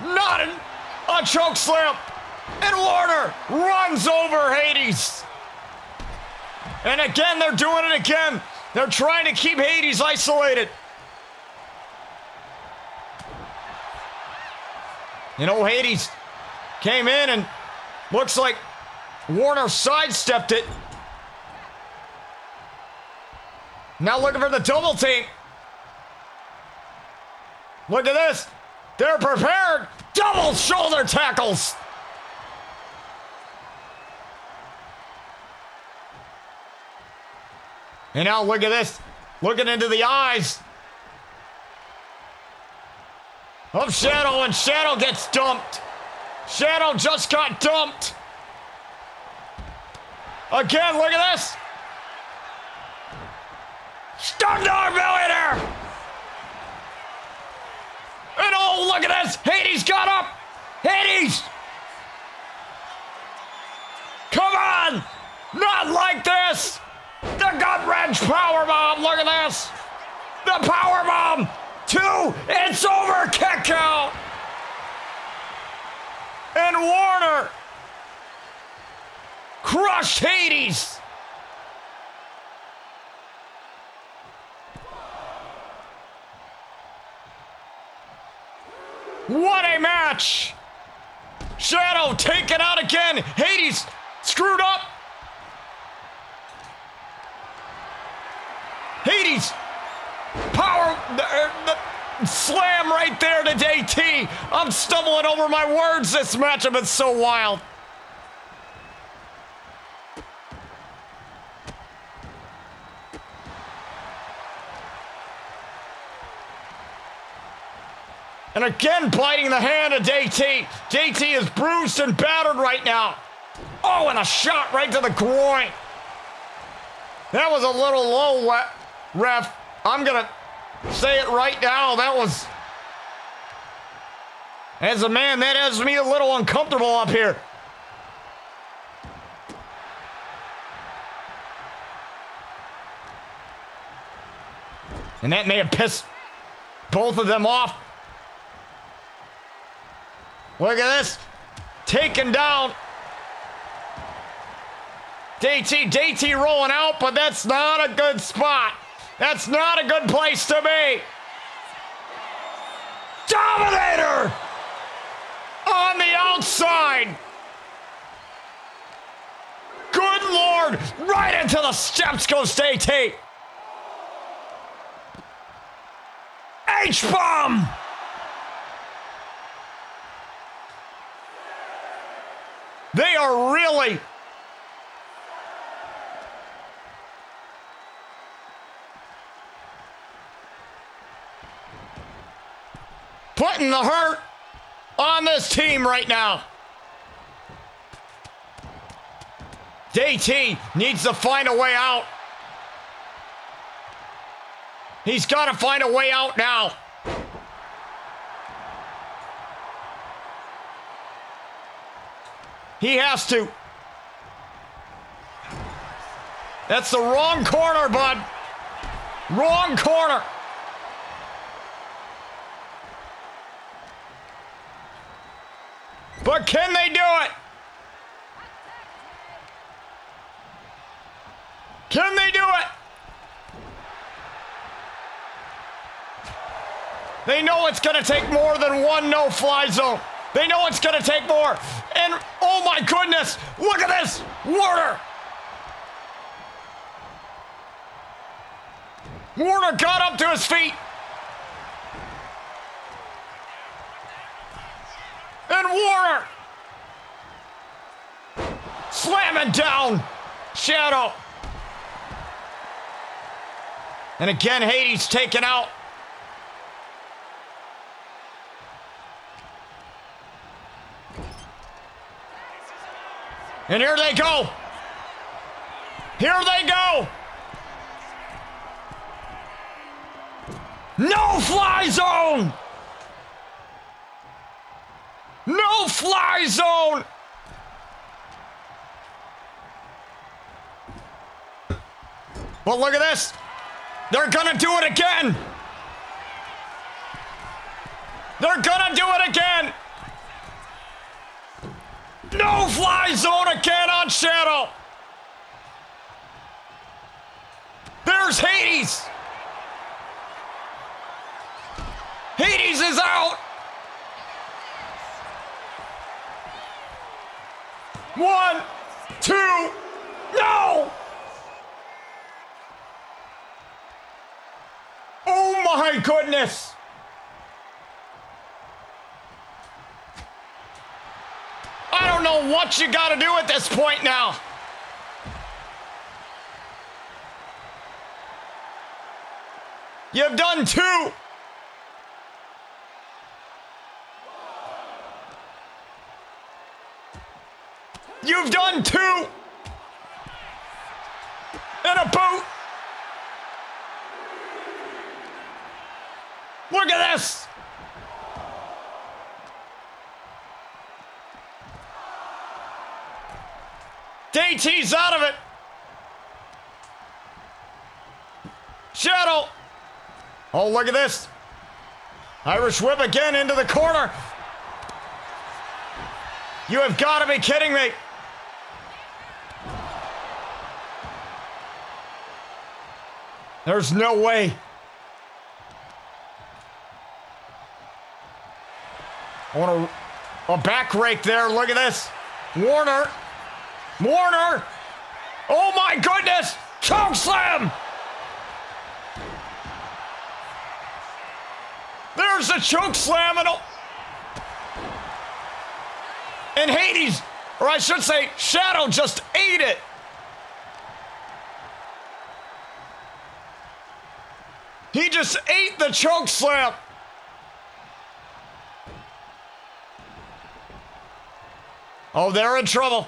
Not a choke slam. And Warner runs over Hades. And again, they're doing it again. They're trying to keep Hades isolated. You know, Hades came in and looks like Warner sidestepped it. Now looking for the double team. Look at this. They're prepared. Double shoulder tackles. And now look at this. Looking into the eyes of Shadow, and Shadow gets dumped. Shadow just got dumped. Again, look at this. Stundog Millionaire. And oh, look at this. Hades got up. Hades. Come on. Not like this. The gut wrench powerbomb. Look at this. The powerbomb. 2. It's over. Kick out. And Warner crushed Hades. What a match. Shadow taken out again. Hades screwed up. Hades, power, the slam right there to JT. I'm stumbling over my words. This matchup is so wild. And again, biting the hand of JT. JT is bruised and battered right now. Oh, and a shot right to the groin. That was a little low, ref. I'm going to say it right now. That was, as a man, that has me a little uncomfortable up here. And that may have pissed both of them off. Look at this. Taken down. JT rolling out, but that's not a good spot. That's not a good place to be. Dominator on the outside. Good Lord. Right into the steps goes JT. H-bomb. They are really putting the hurt on this team right now. JT needs to find a way out. He's got to find a way out now. He has to. That's the wrong corner, bud. Wrong corner. But can they do it? Can they do it? They know it's going to take more than one no-fly zone. They know it's going to take more. And, oh my goodness, look at this. Warner. Warner got up to his feet. And Warner slamming down Shadow. And again, Hades taken out. And here they go. Here they go. No fly zone. No fly zone. But look at this. They're gonna do it again. They're gonna do it again. No fly zone again on Shadow. There's Hades. Hades is out. 1, 2, no! Oh my goodness! I don't know what you gotta do at this point now. You've done 2. You've done 2. And a boot. Look at this. DT's out of it. Shadow. Oh, look at this. Irish whip again into the corner. You have got to be kidding me. There's no way. I want a back rake there. Look at this. Warner. Warner. Oh my goodness. Choke slam. There's a choke slam and Hades, or I should say Shadow, just ate it. He just ate the choke slam. Oh, they're in trouble.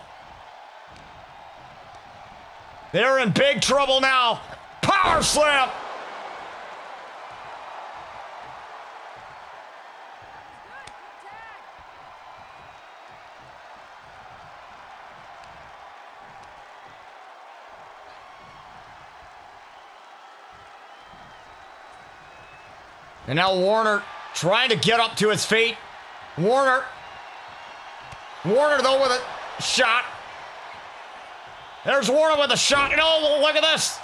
They're in big trouble now. Power slam. And now Warner trying to get up to his feet. Warner though with a shot. There's Warner with a shot. Oh, look at this.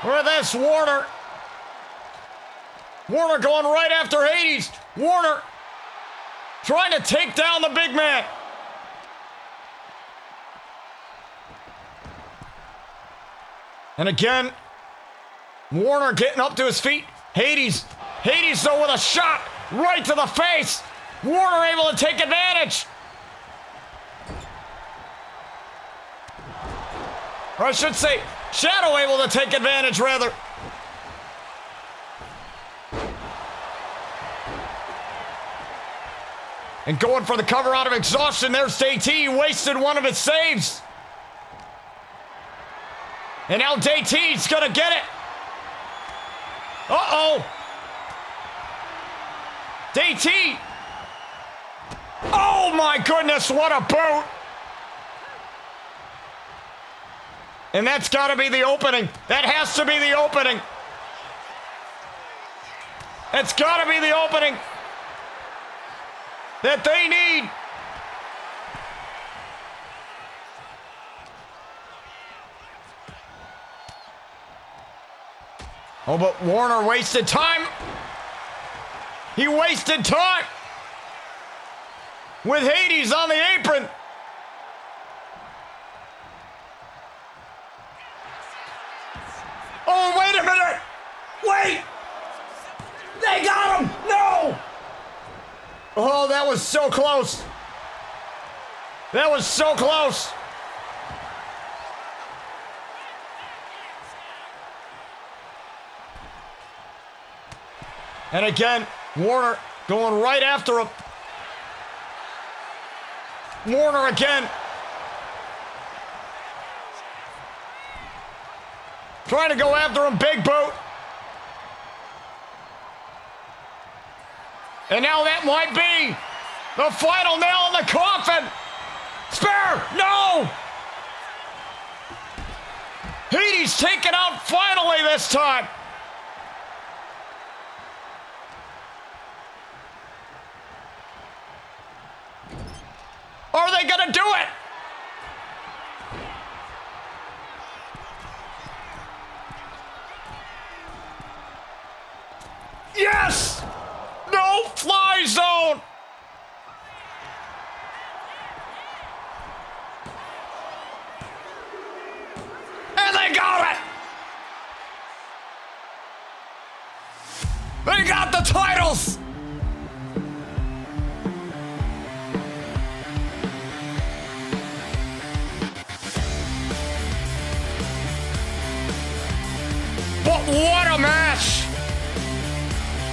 Look at this, Warner. Warner going right after Hades. Warner trying to take down the big man. And again, Warner getting up to his feet. Hades though with a shot right to the face. Warner able to take advantage. Or I should say, Shadow able to take advantage rather. And going for the cover out of exhaustion. There's DT, he wasted one of his saves. And now DT's gonna get it. Uh-oh. DT. Oh my goodness, what a boot. And that's gotta be the opening. That has to be the opening. That's gotta be the opening that they need. Oh, but Warner wasted time. He wasted time with Hades on the apron. Oh, wait a minute. Wait. They got him. No. Oh, that was so close. That was so close. And again, Warner going right after him. Warner again. Trying to go after him, big boot. And now that might be the final nail in the coffin. Spear, no! He's taken out finally this time. Are they gonna do it? Yes! No fly zone! And they got it! They got the titles! But what a match!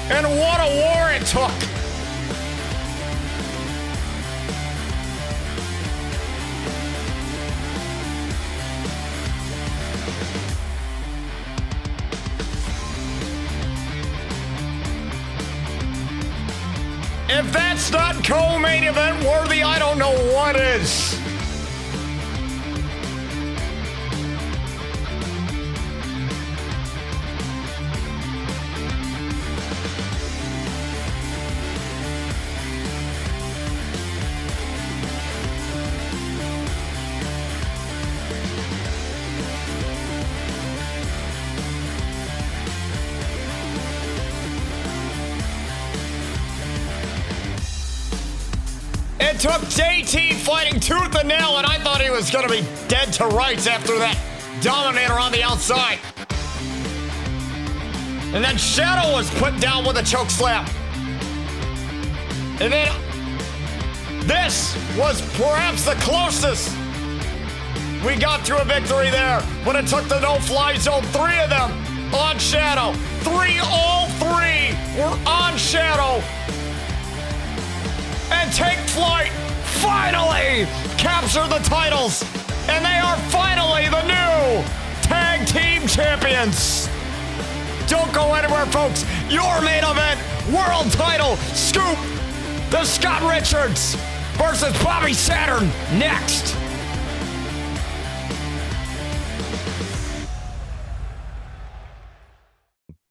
And what a war it took! If that's not co-main event worthy, I don't know what is. It took JT fighting tooth and nail, and I thought he was going to be dead to rights after that Dominator on the outside. And then Shadow was put down with a choke slam. And then this was perhaps the closest we got to a victory there when it took the no-fly zone. 3 of them on Shadow. All three were on Shadow. And Take Flight finally capture the titles. And they are finally the new tag team champions. Don't go anywhere, folks. Your main event, world title, Scoop, the Scott Richards versus Bobby Saturn next.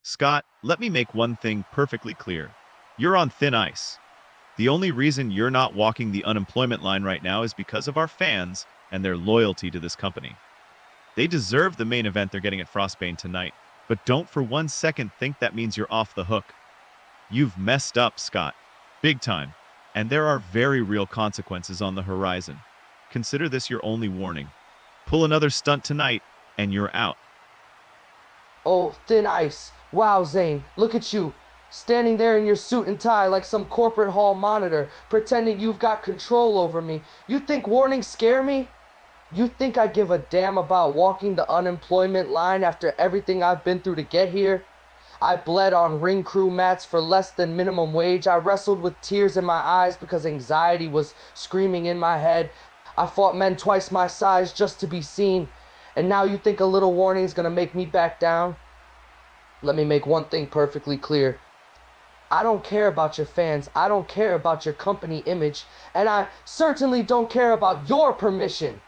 Scott, let me make one thing perfectly clear. You're on thin ice. The only reason you're not walking the unemployment line right now is because of our fans and their loyalty to this company. They deserve the main event they're getting at Frostbane tonight, but don't for 1 second think that means you're off the hook. You've messed up, Scott. Big time. And there are very real consequences on the horizon. Consider this your only warning. Pull another stunt tonight, and you're out. Oh, thin ice. Wow, Zane, look at you. Standing there in your suit and tie like some corporate hall monitor, pretending you've got control over me. You think warnings scare me? You think I give a damn about walking the unemployment line after everything I've been through to get here? I bled on ring crew mats for less than minimum wage. I wrestled with tears in my eyes because anxiety was screaming in my head. I fought men twice my size just to be seen. And now you think a little warning is gonna make me back down? Let me make one thing perfectly clear. I don't care about your fans, I don't care about your company image, and I certainly don't care about your permission.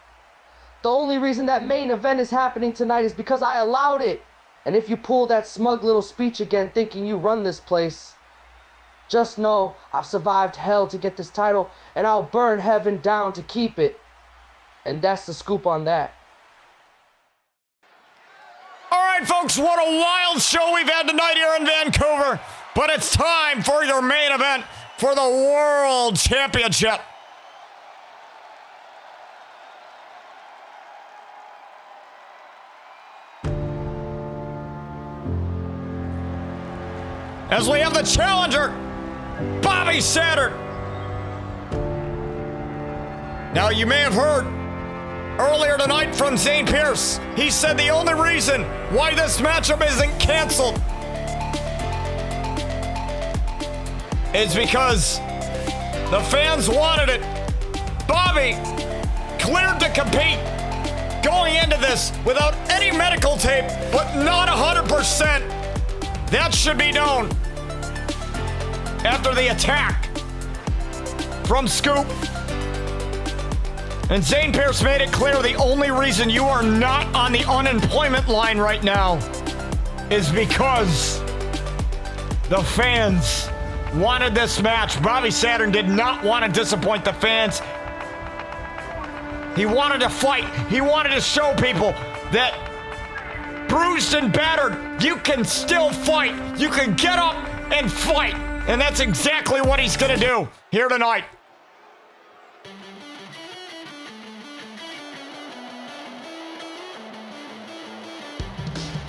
The only reason that main event is happening tonight is because I allowed it. And if you pull that smug little speech again thinking you run this place, just know I've survived hell to get this title, and I'll burn heaven down to keep it. And that's the scoop on that. All right, folks, what a wild show we've had tonight here in Vancouver. But it's time for your main event for the World Championship. As we have the challenger, Bobby Saturn. Now, you may have heard earlier tonight from Zane Pierce. He said the only reason why this matchup isn't canceled is because the fans wanted it. Bobby cleared to compete going into this without any medical tape, but not 100%. That should be known. After the attack from Scoop. And Zane Pierce made it clear the only reason you are not on the unemployment line right now is because the fans wanted this match. Bobby Saturn did not want to disappoint the fans. He wanted to fight. He wanted to show people that bruised and battered, you can still fight. You can get up and fight. And that's exactly what he's going to do here tonight.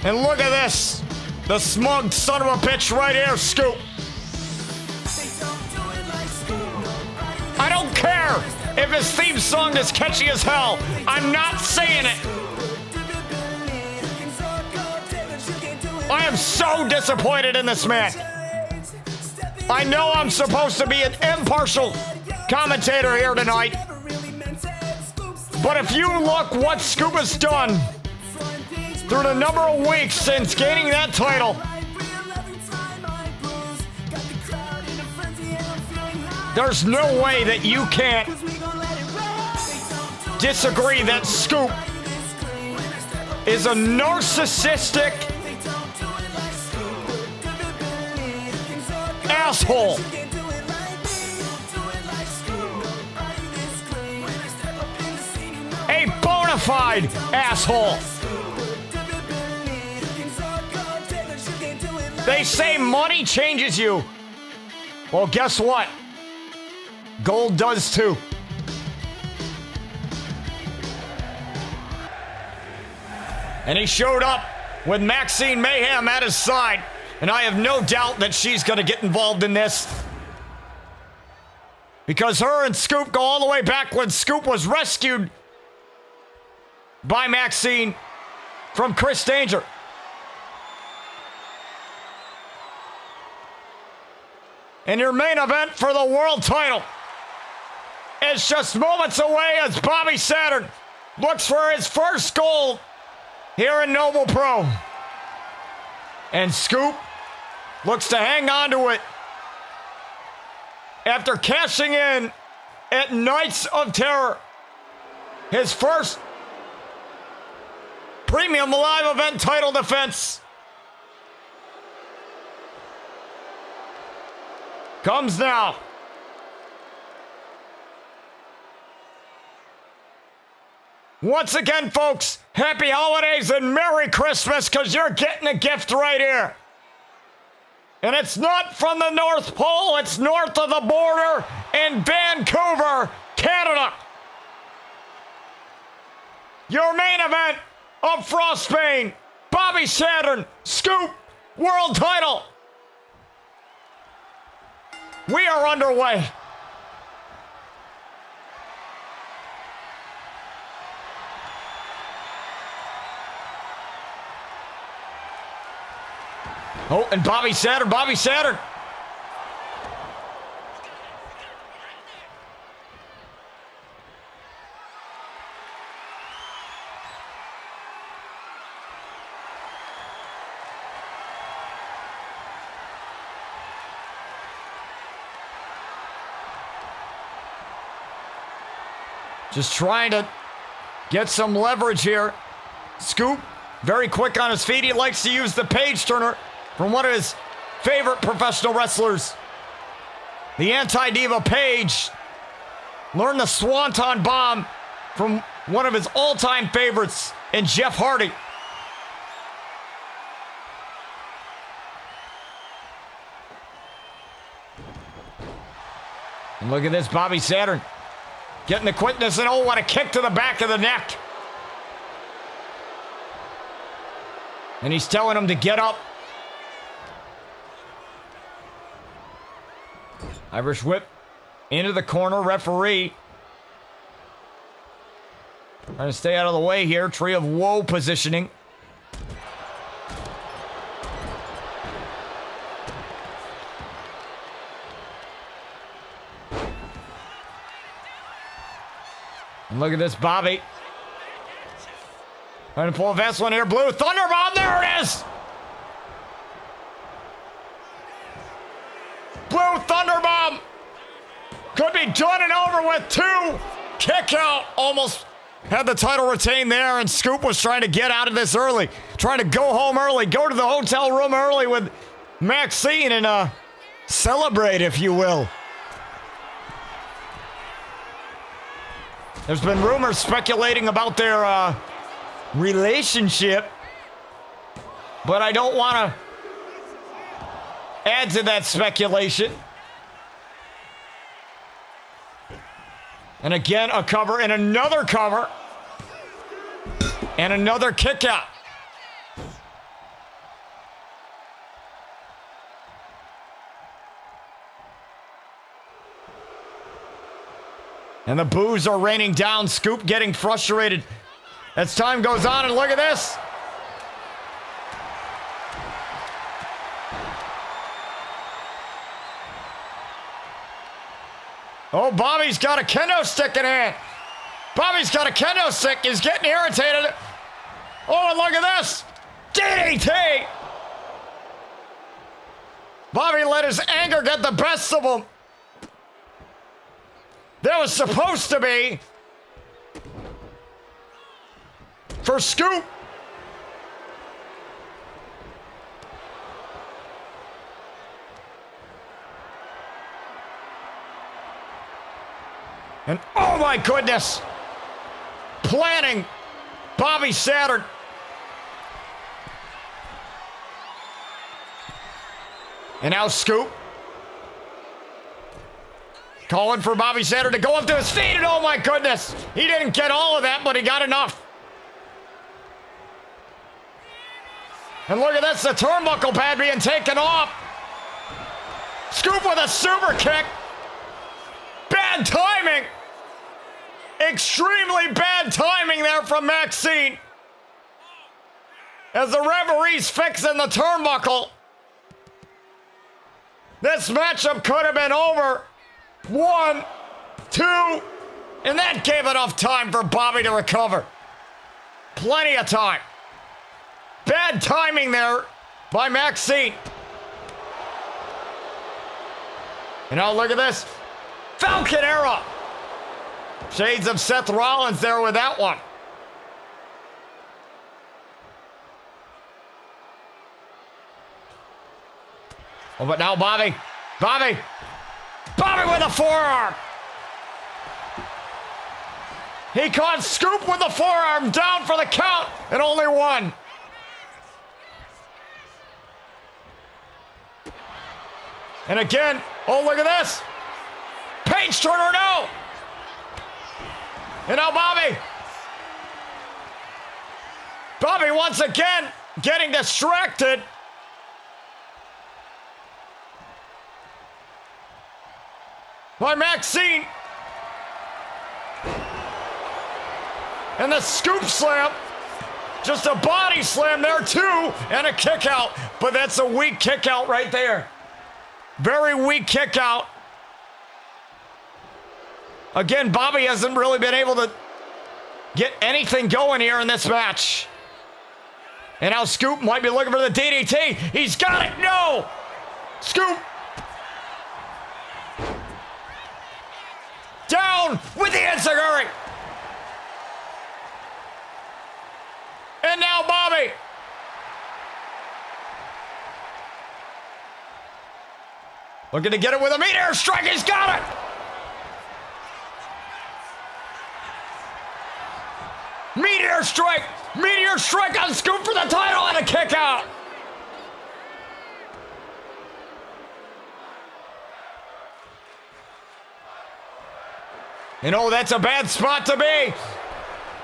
And look at this. The smug son of a bitch right here, Scoop. I don't care if his theme song is catchy as hell. I'm not saying it. I am so disappointed in this man. I know I'm supposed to be an impartial commentator here tonight. But if you look what Scoop has done through the number of weeks since gaining that title, there's no way that you can't disagree that Scoop is a narcissistic asshole. A bona fide asshole. They say money changes you. Well, guess what? Gold does too. And he showed up with Maxine Mayhem at his side. And I have no doubt that she's going to get involved in this. Because her and Scoop go all the way back when Scoop was rescued by Maxine from Chris Danger. And your main event for the world title is just moments away as Bobby Saturn looks for his first gold here in Noble Pro. And Scoop looks to hang on to it after cashing in at Nights of Terror, his first premium live event title defense. Comes now. Once again, folks, happy holidays and Merry Christmas, because you're getting a gift right here. And it's not from the North Pole, it's north of the border in Vancouver, Canada. Your main event of Frostbane, Bobby Saturn, Scoop, world title. We are underway. Oh, and Bobby Saturn. Just trying to get some leverage here. Scoop, very quick on his feet. He likes to use the page turner from one of his favorite professional wrestlers, the Anti-Diva Paige. Learned the Swanton Bomb from one of his all-time favorites in Jeff Hardy. And look at this, Bobby Saturn getting the quickness, and oh, what a kick to the back of the neck. And he's telling him to get up. Irish whip into the corner, referee. Trying to stay out of the way here. Tree of Woe positioning. And look at this, Bobby. Trying to pull a fast one here. Blue Thunderbomb. There it is. Blue Thunderbomb. Could be done and over with. 2. Kick out. Almost had the title retained there, and Scoop was trying to get out of this early. Trying to go home early. Go to the hotel room early with Maxine and celebrate, if you will. There's been rumors speculating about their relationship, but I don't want to add to that speculation. And again, a cover and another cover. And another kick out. And the boos are raining down. Scoop getting frustrated as time goes on. And look at this. Oh, Bobby's got a kendo stick in hand. Bobby's got a kendo stick. He's getting irritated. Oh, and look at this. DDT. Bobby let his anger get the best of him. That was supposed to be for Scoop. And oh my goodness, planning Bobby Saturn. And now Scoop calling for Bobby Saturn to go up to his feet, and oh my goodness, he didn't get all of that, but he got enough. And look at this, the turnbuckle pad being taken off. Scoop with a super kick. Bad timing. Extremely bad timing there from Maxine. As the referee's fixing the turnbuckle. This matchup could have been over. 1, 2, and that gave enough time for Bobby to recover. Plenty of time. Bad timing there by Maxine. And now look at this. Falcon Arrow. Shades of Seth Rollins there with that one. Oh, but now Bobby with a forearm. He caught Scoop with the forearm, down for the count, and only 1. And again, oh, look at this. Page Turner, no. And now Bobby once again getting distracted. By Maxine. And the Scoop slam. Just a body slam there too. And a kick out. But that's a weak kick out right there. Very weak kick out. Again, Bobby hasn't really been able to get anything going here in this match. And now Scoop might be looking for the DDT. He's got it. No. Scoop. Down with the enziguri. And now Bobby. Looking to get it with a meteor strike. He's got it. Meteor strike. Meteor strike on Scoop for the title and a kick out. And oh, that's a bad spot to be.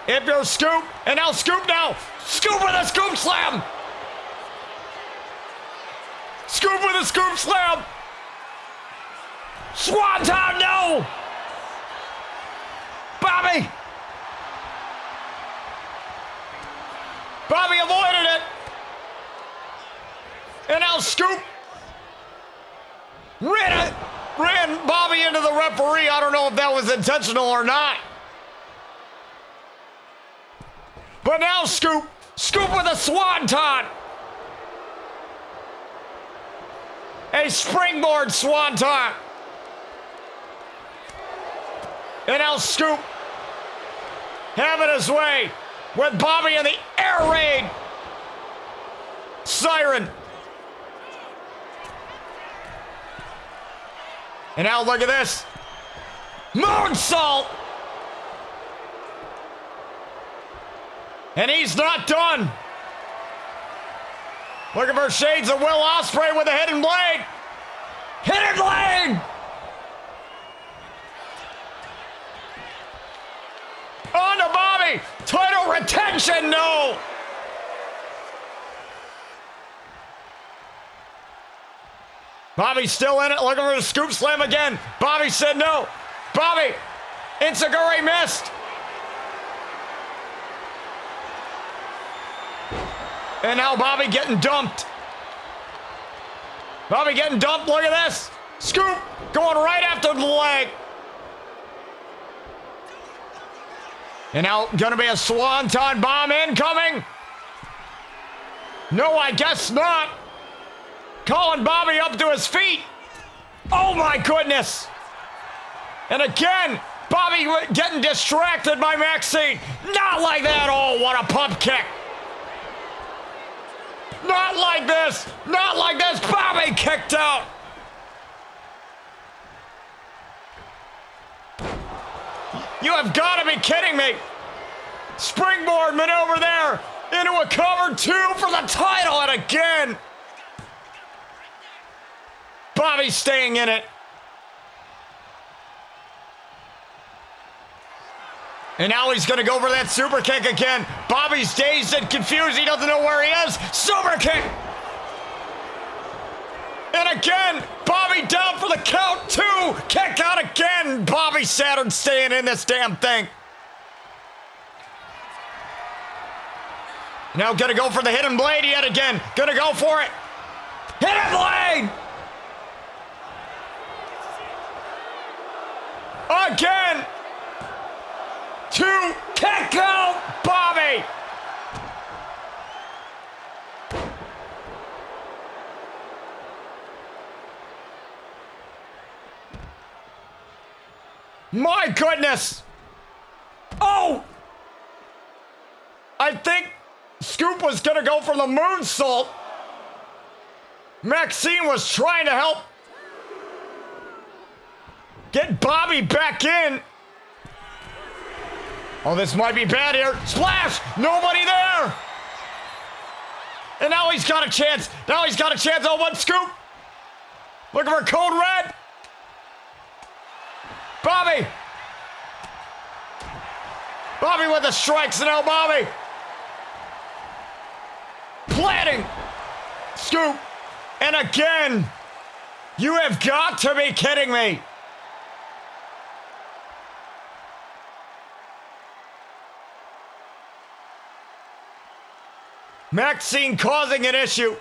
If you're Scoop, and now Scoop now. Scoop with a Scoop slam. Scoop with a Scoop slam. Swanton, no. Bobby. Bobby avoided it. And now Scoop ran Bobby into the referee. I don't know if that was intentional or not. But now Scoop. Scoop with a swanton. A springboard swanton. And now Scoop having his way with Bobby in the air raid. Siren. And now look at this. Moonsault. And he's not done. Looking for shades of Will Ospreay with a hidden blade. Hidden blade. On to Bobby. Title retention, no. Bobby's still in it, looking for the scoop slam again. Bobby said no. Bobby, Insaguri missed. And now Bobby getting dumped. Bobby getting dumped, look at this. Scoop going right after the leg. And now gonna be a swanton bomb incoming. No, I guess not. Calling Bobby up to his feet. Oh my goodness. And again, Bobby getting distracted by Maxine. Not like that. Oh, what a pump kick. Not like this. Not like this. Bobby kicked out. You have got to be kidding me. Springboard maneuver there into a cover 2 for the title, and again, Bobby's staying in it. And now he's going to go for that super kick again. Bobby's dazed and confused. He doesn't know where he is. Super kick. And again, Bobby down for the count 2. Kick out again. Bobby Saturn staying in this damn thing. Now going to go for the hidden blade yet again. Going to go for it. Hidden blade. Again. 2, kick out, Bobby. My goodness. Oh. I think Scoop was going to go for the moonsault. Maxine was trying to help get Bobby back in. Oh, this might be bad here. Splash! Nobody there! And now he's got a chance. Now he's got a chance. Oh, one Scoop. Looking for code red. Bobby. Bobby with the strikes, and now Bobby. Planting. Scoop. And again. You have got to be kidding me. Maxine causing an issue.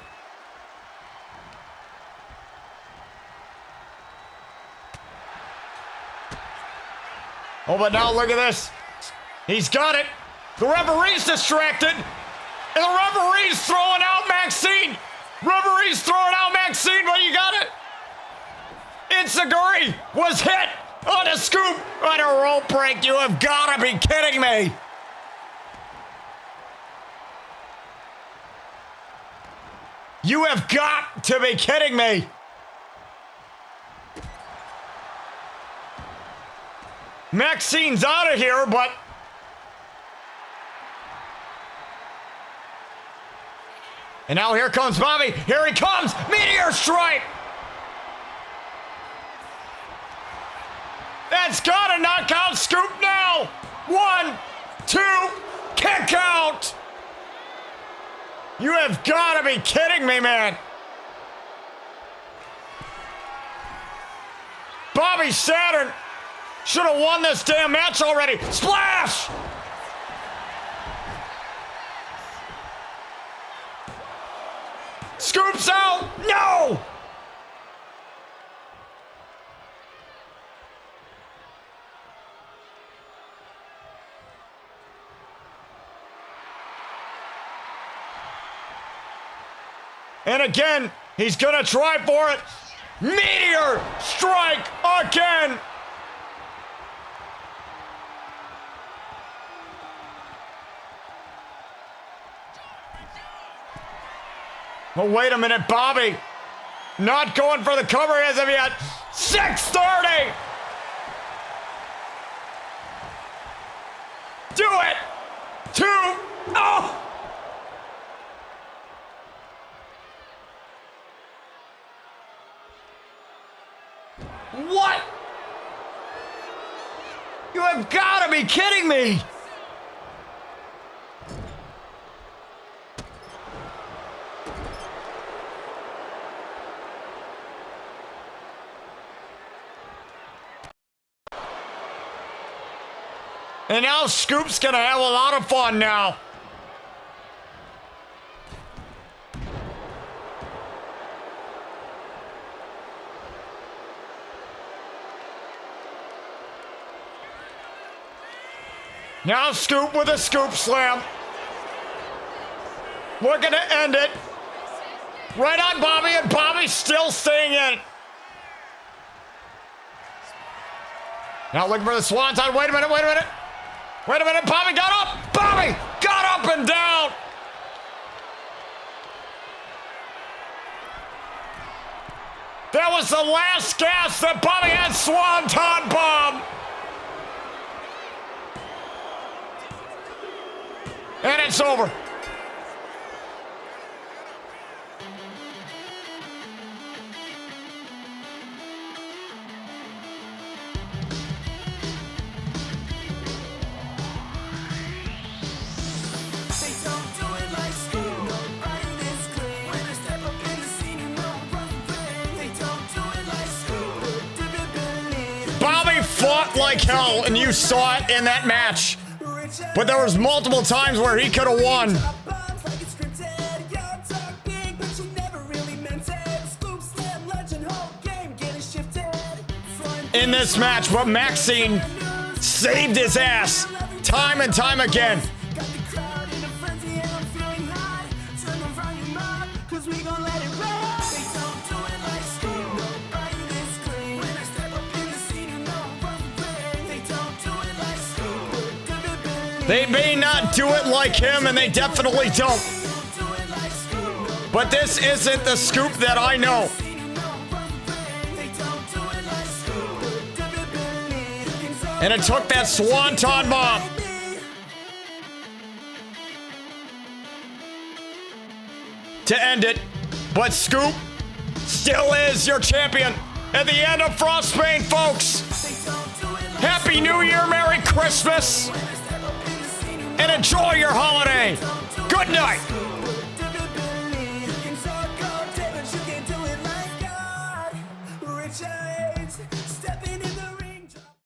Oh, but now look at this. He's got it. The referee's distracted. And the referee's throwing out Maxine. Referee's throwing out Maxine, but you got it. Insaguri was hit on a scoop on a rope break. You have got to be kidding me. You have got to be kidding me. Maxine's out of here, but and now here comes Bobby. Here he comes. Meteor strike. That's got to knock out Scoop now. 1, 2, kick out. You have got to be kidding me, man. Bobby Saturn should have won this damn match already. Splash! Scoops out. No! And again, he's gonna try for it. Meteor strike again. Oh, wait a minute, Bobby. Not going for the cover as of yet. 6:30. Do it. 2. Oh. What? You have got to be kidding me. And now Scoop's gonna have a lot of fun now. Now Scoop with a scoop slam. We're gonna end it. Right on Bobby, and Bobby's still staying in. Now looking for the swanton. Wait a minute, wait a minute. Wait a minute, Bobby got up! Bobby got up and down! That was the last gasp that Bobby had. Swanton bomb! And it's over. Fought like hell, and you saw it in that match. But there was multiple times where he could have won. In this match, but Maxine saved his ass time and time again. They may not do it like him, and they definitely don't. But this isn't the Scoop that I know. And it took that swanton bomb to end it. But Scoop still is your champion at the end of Frostbane, folks. Happy New Year, Merry Christmas, and enjoy your holiday. Good night.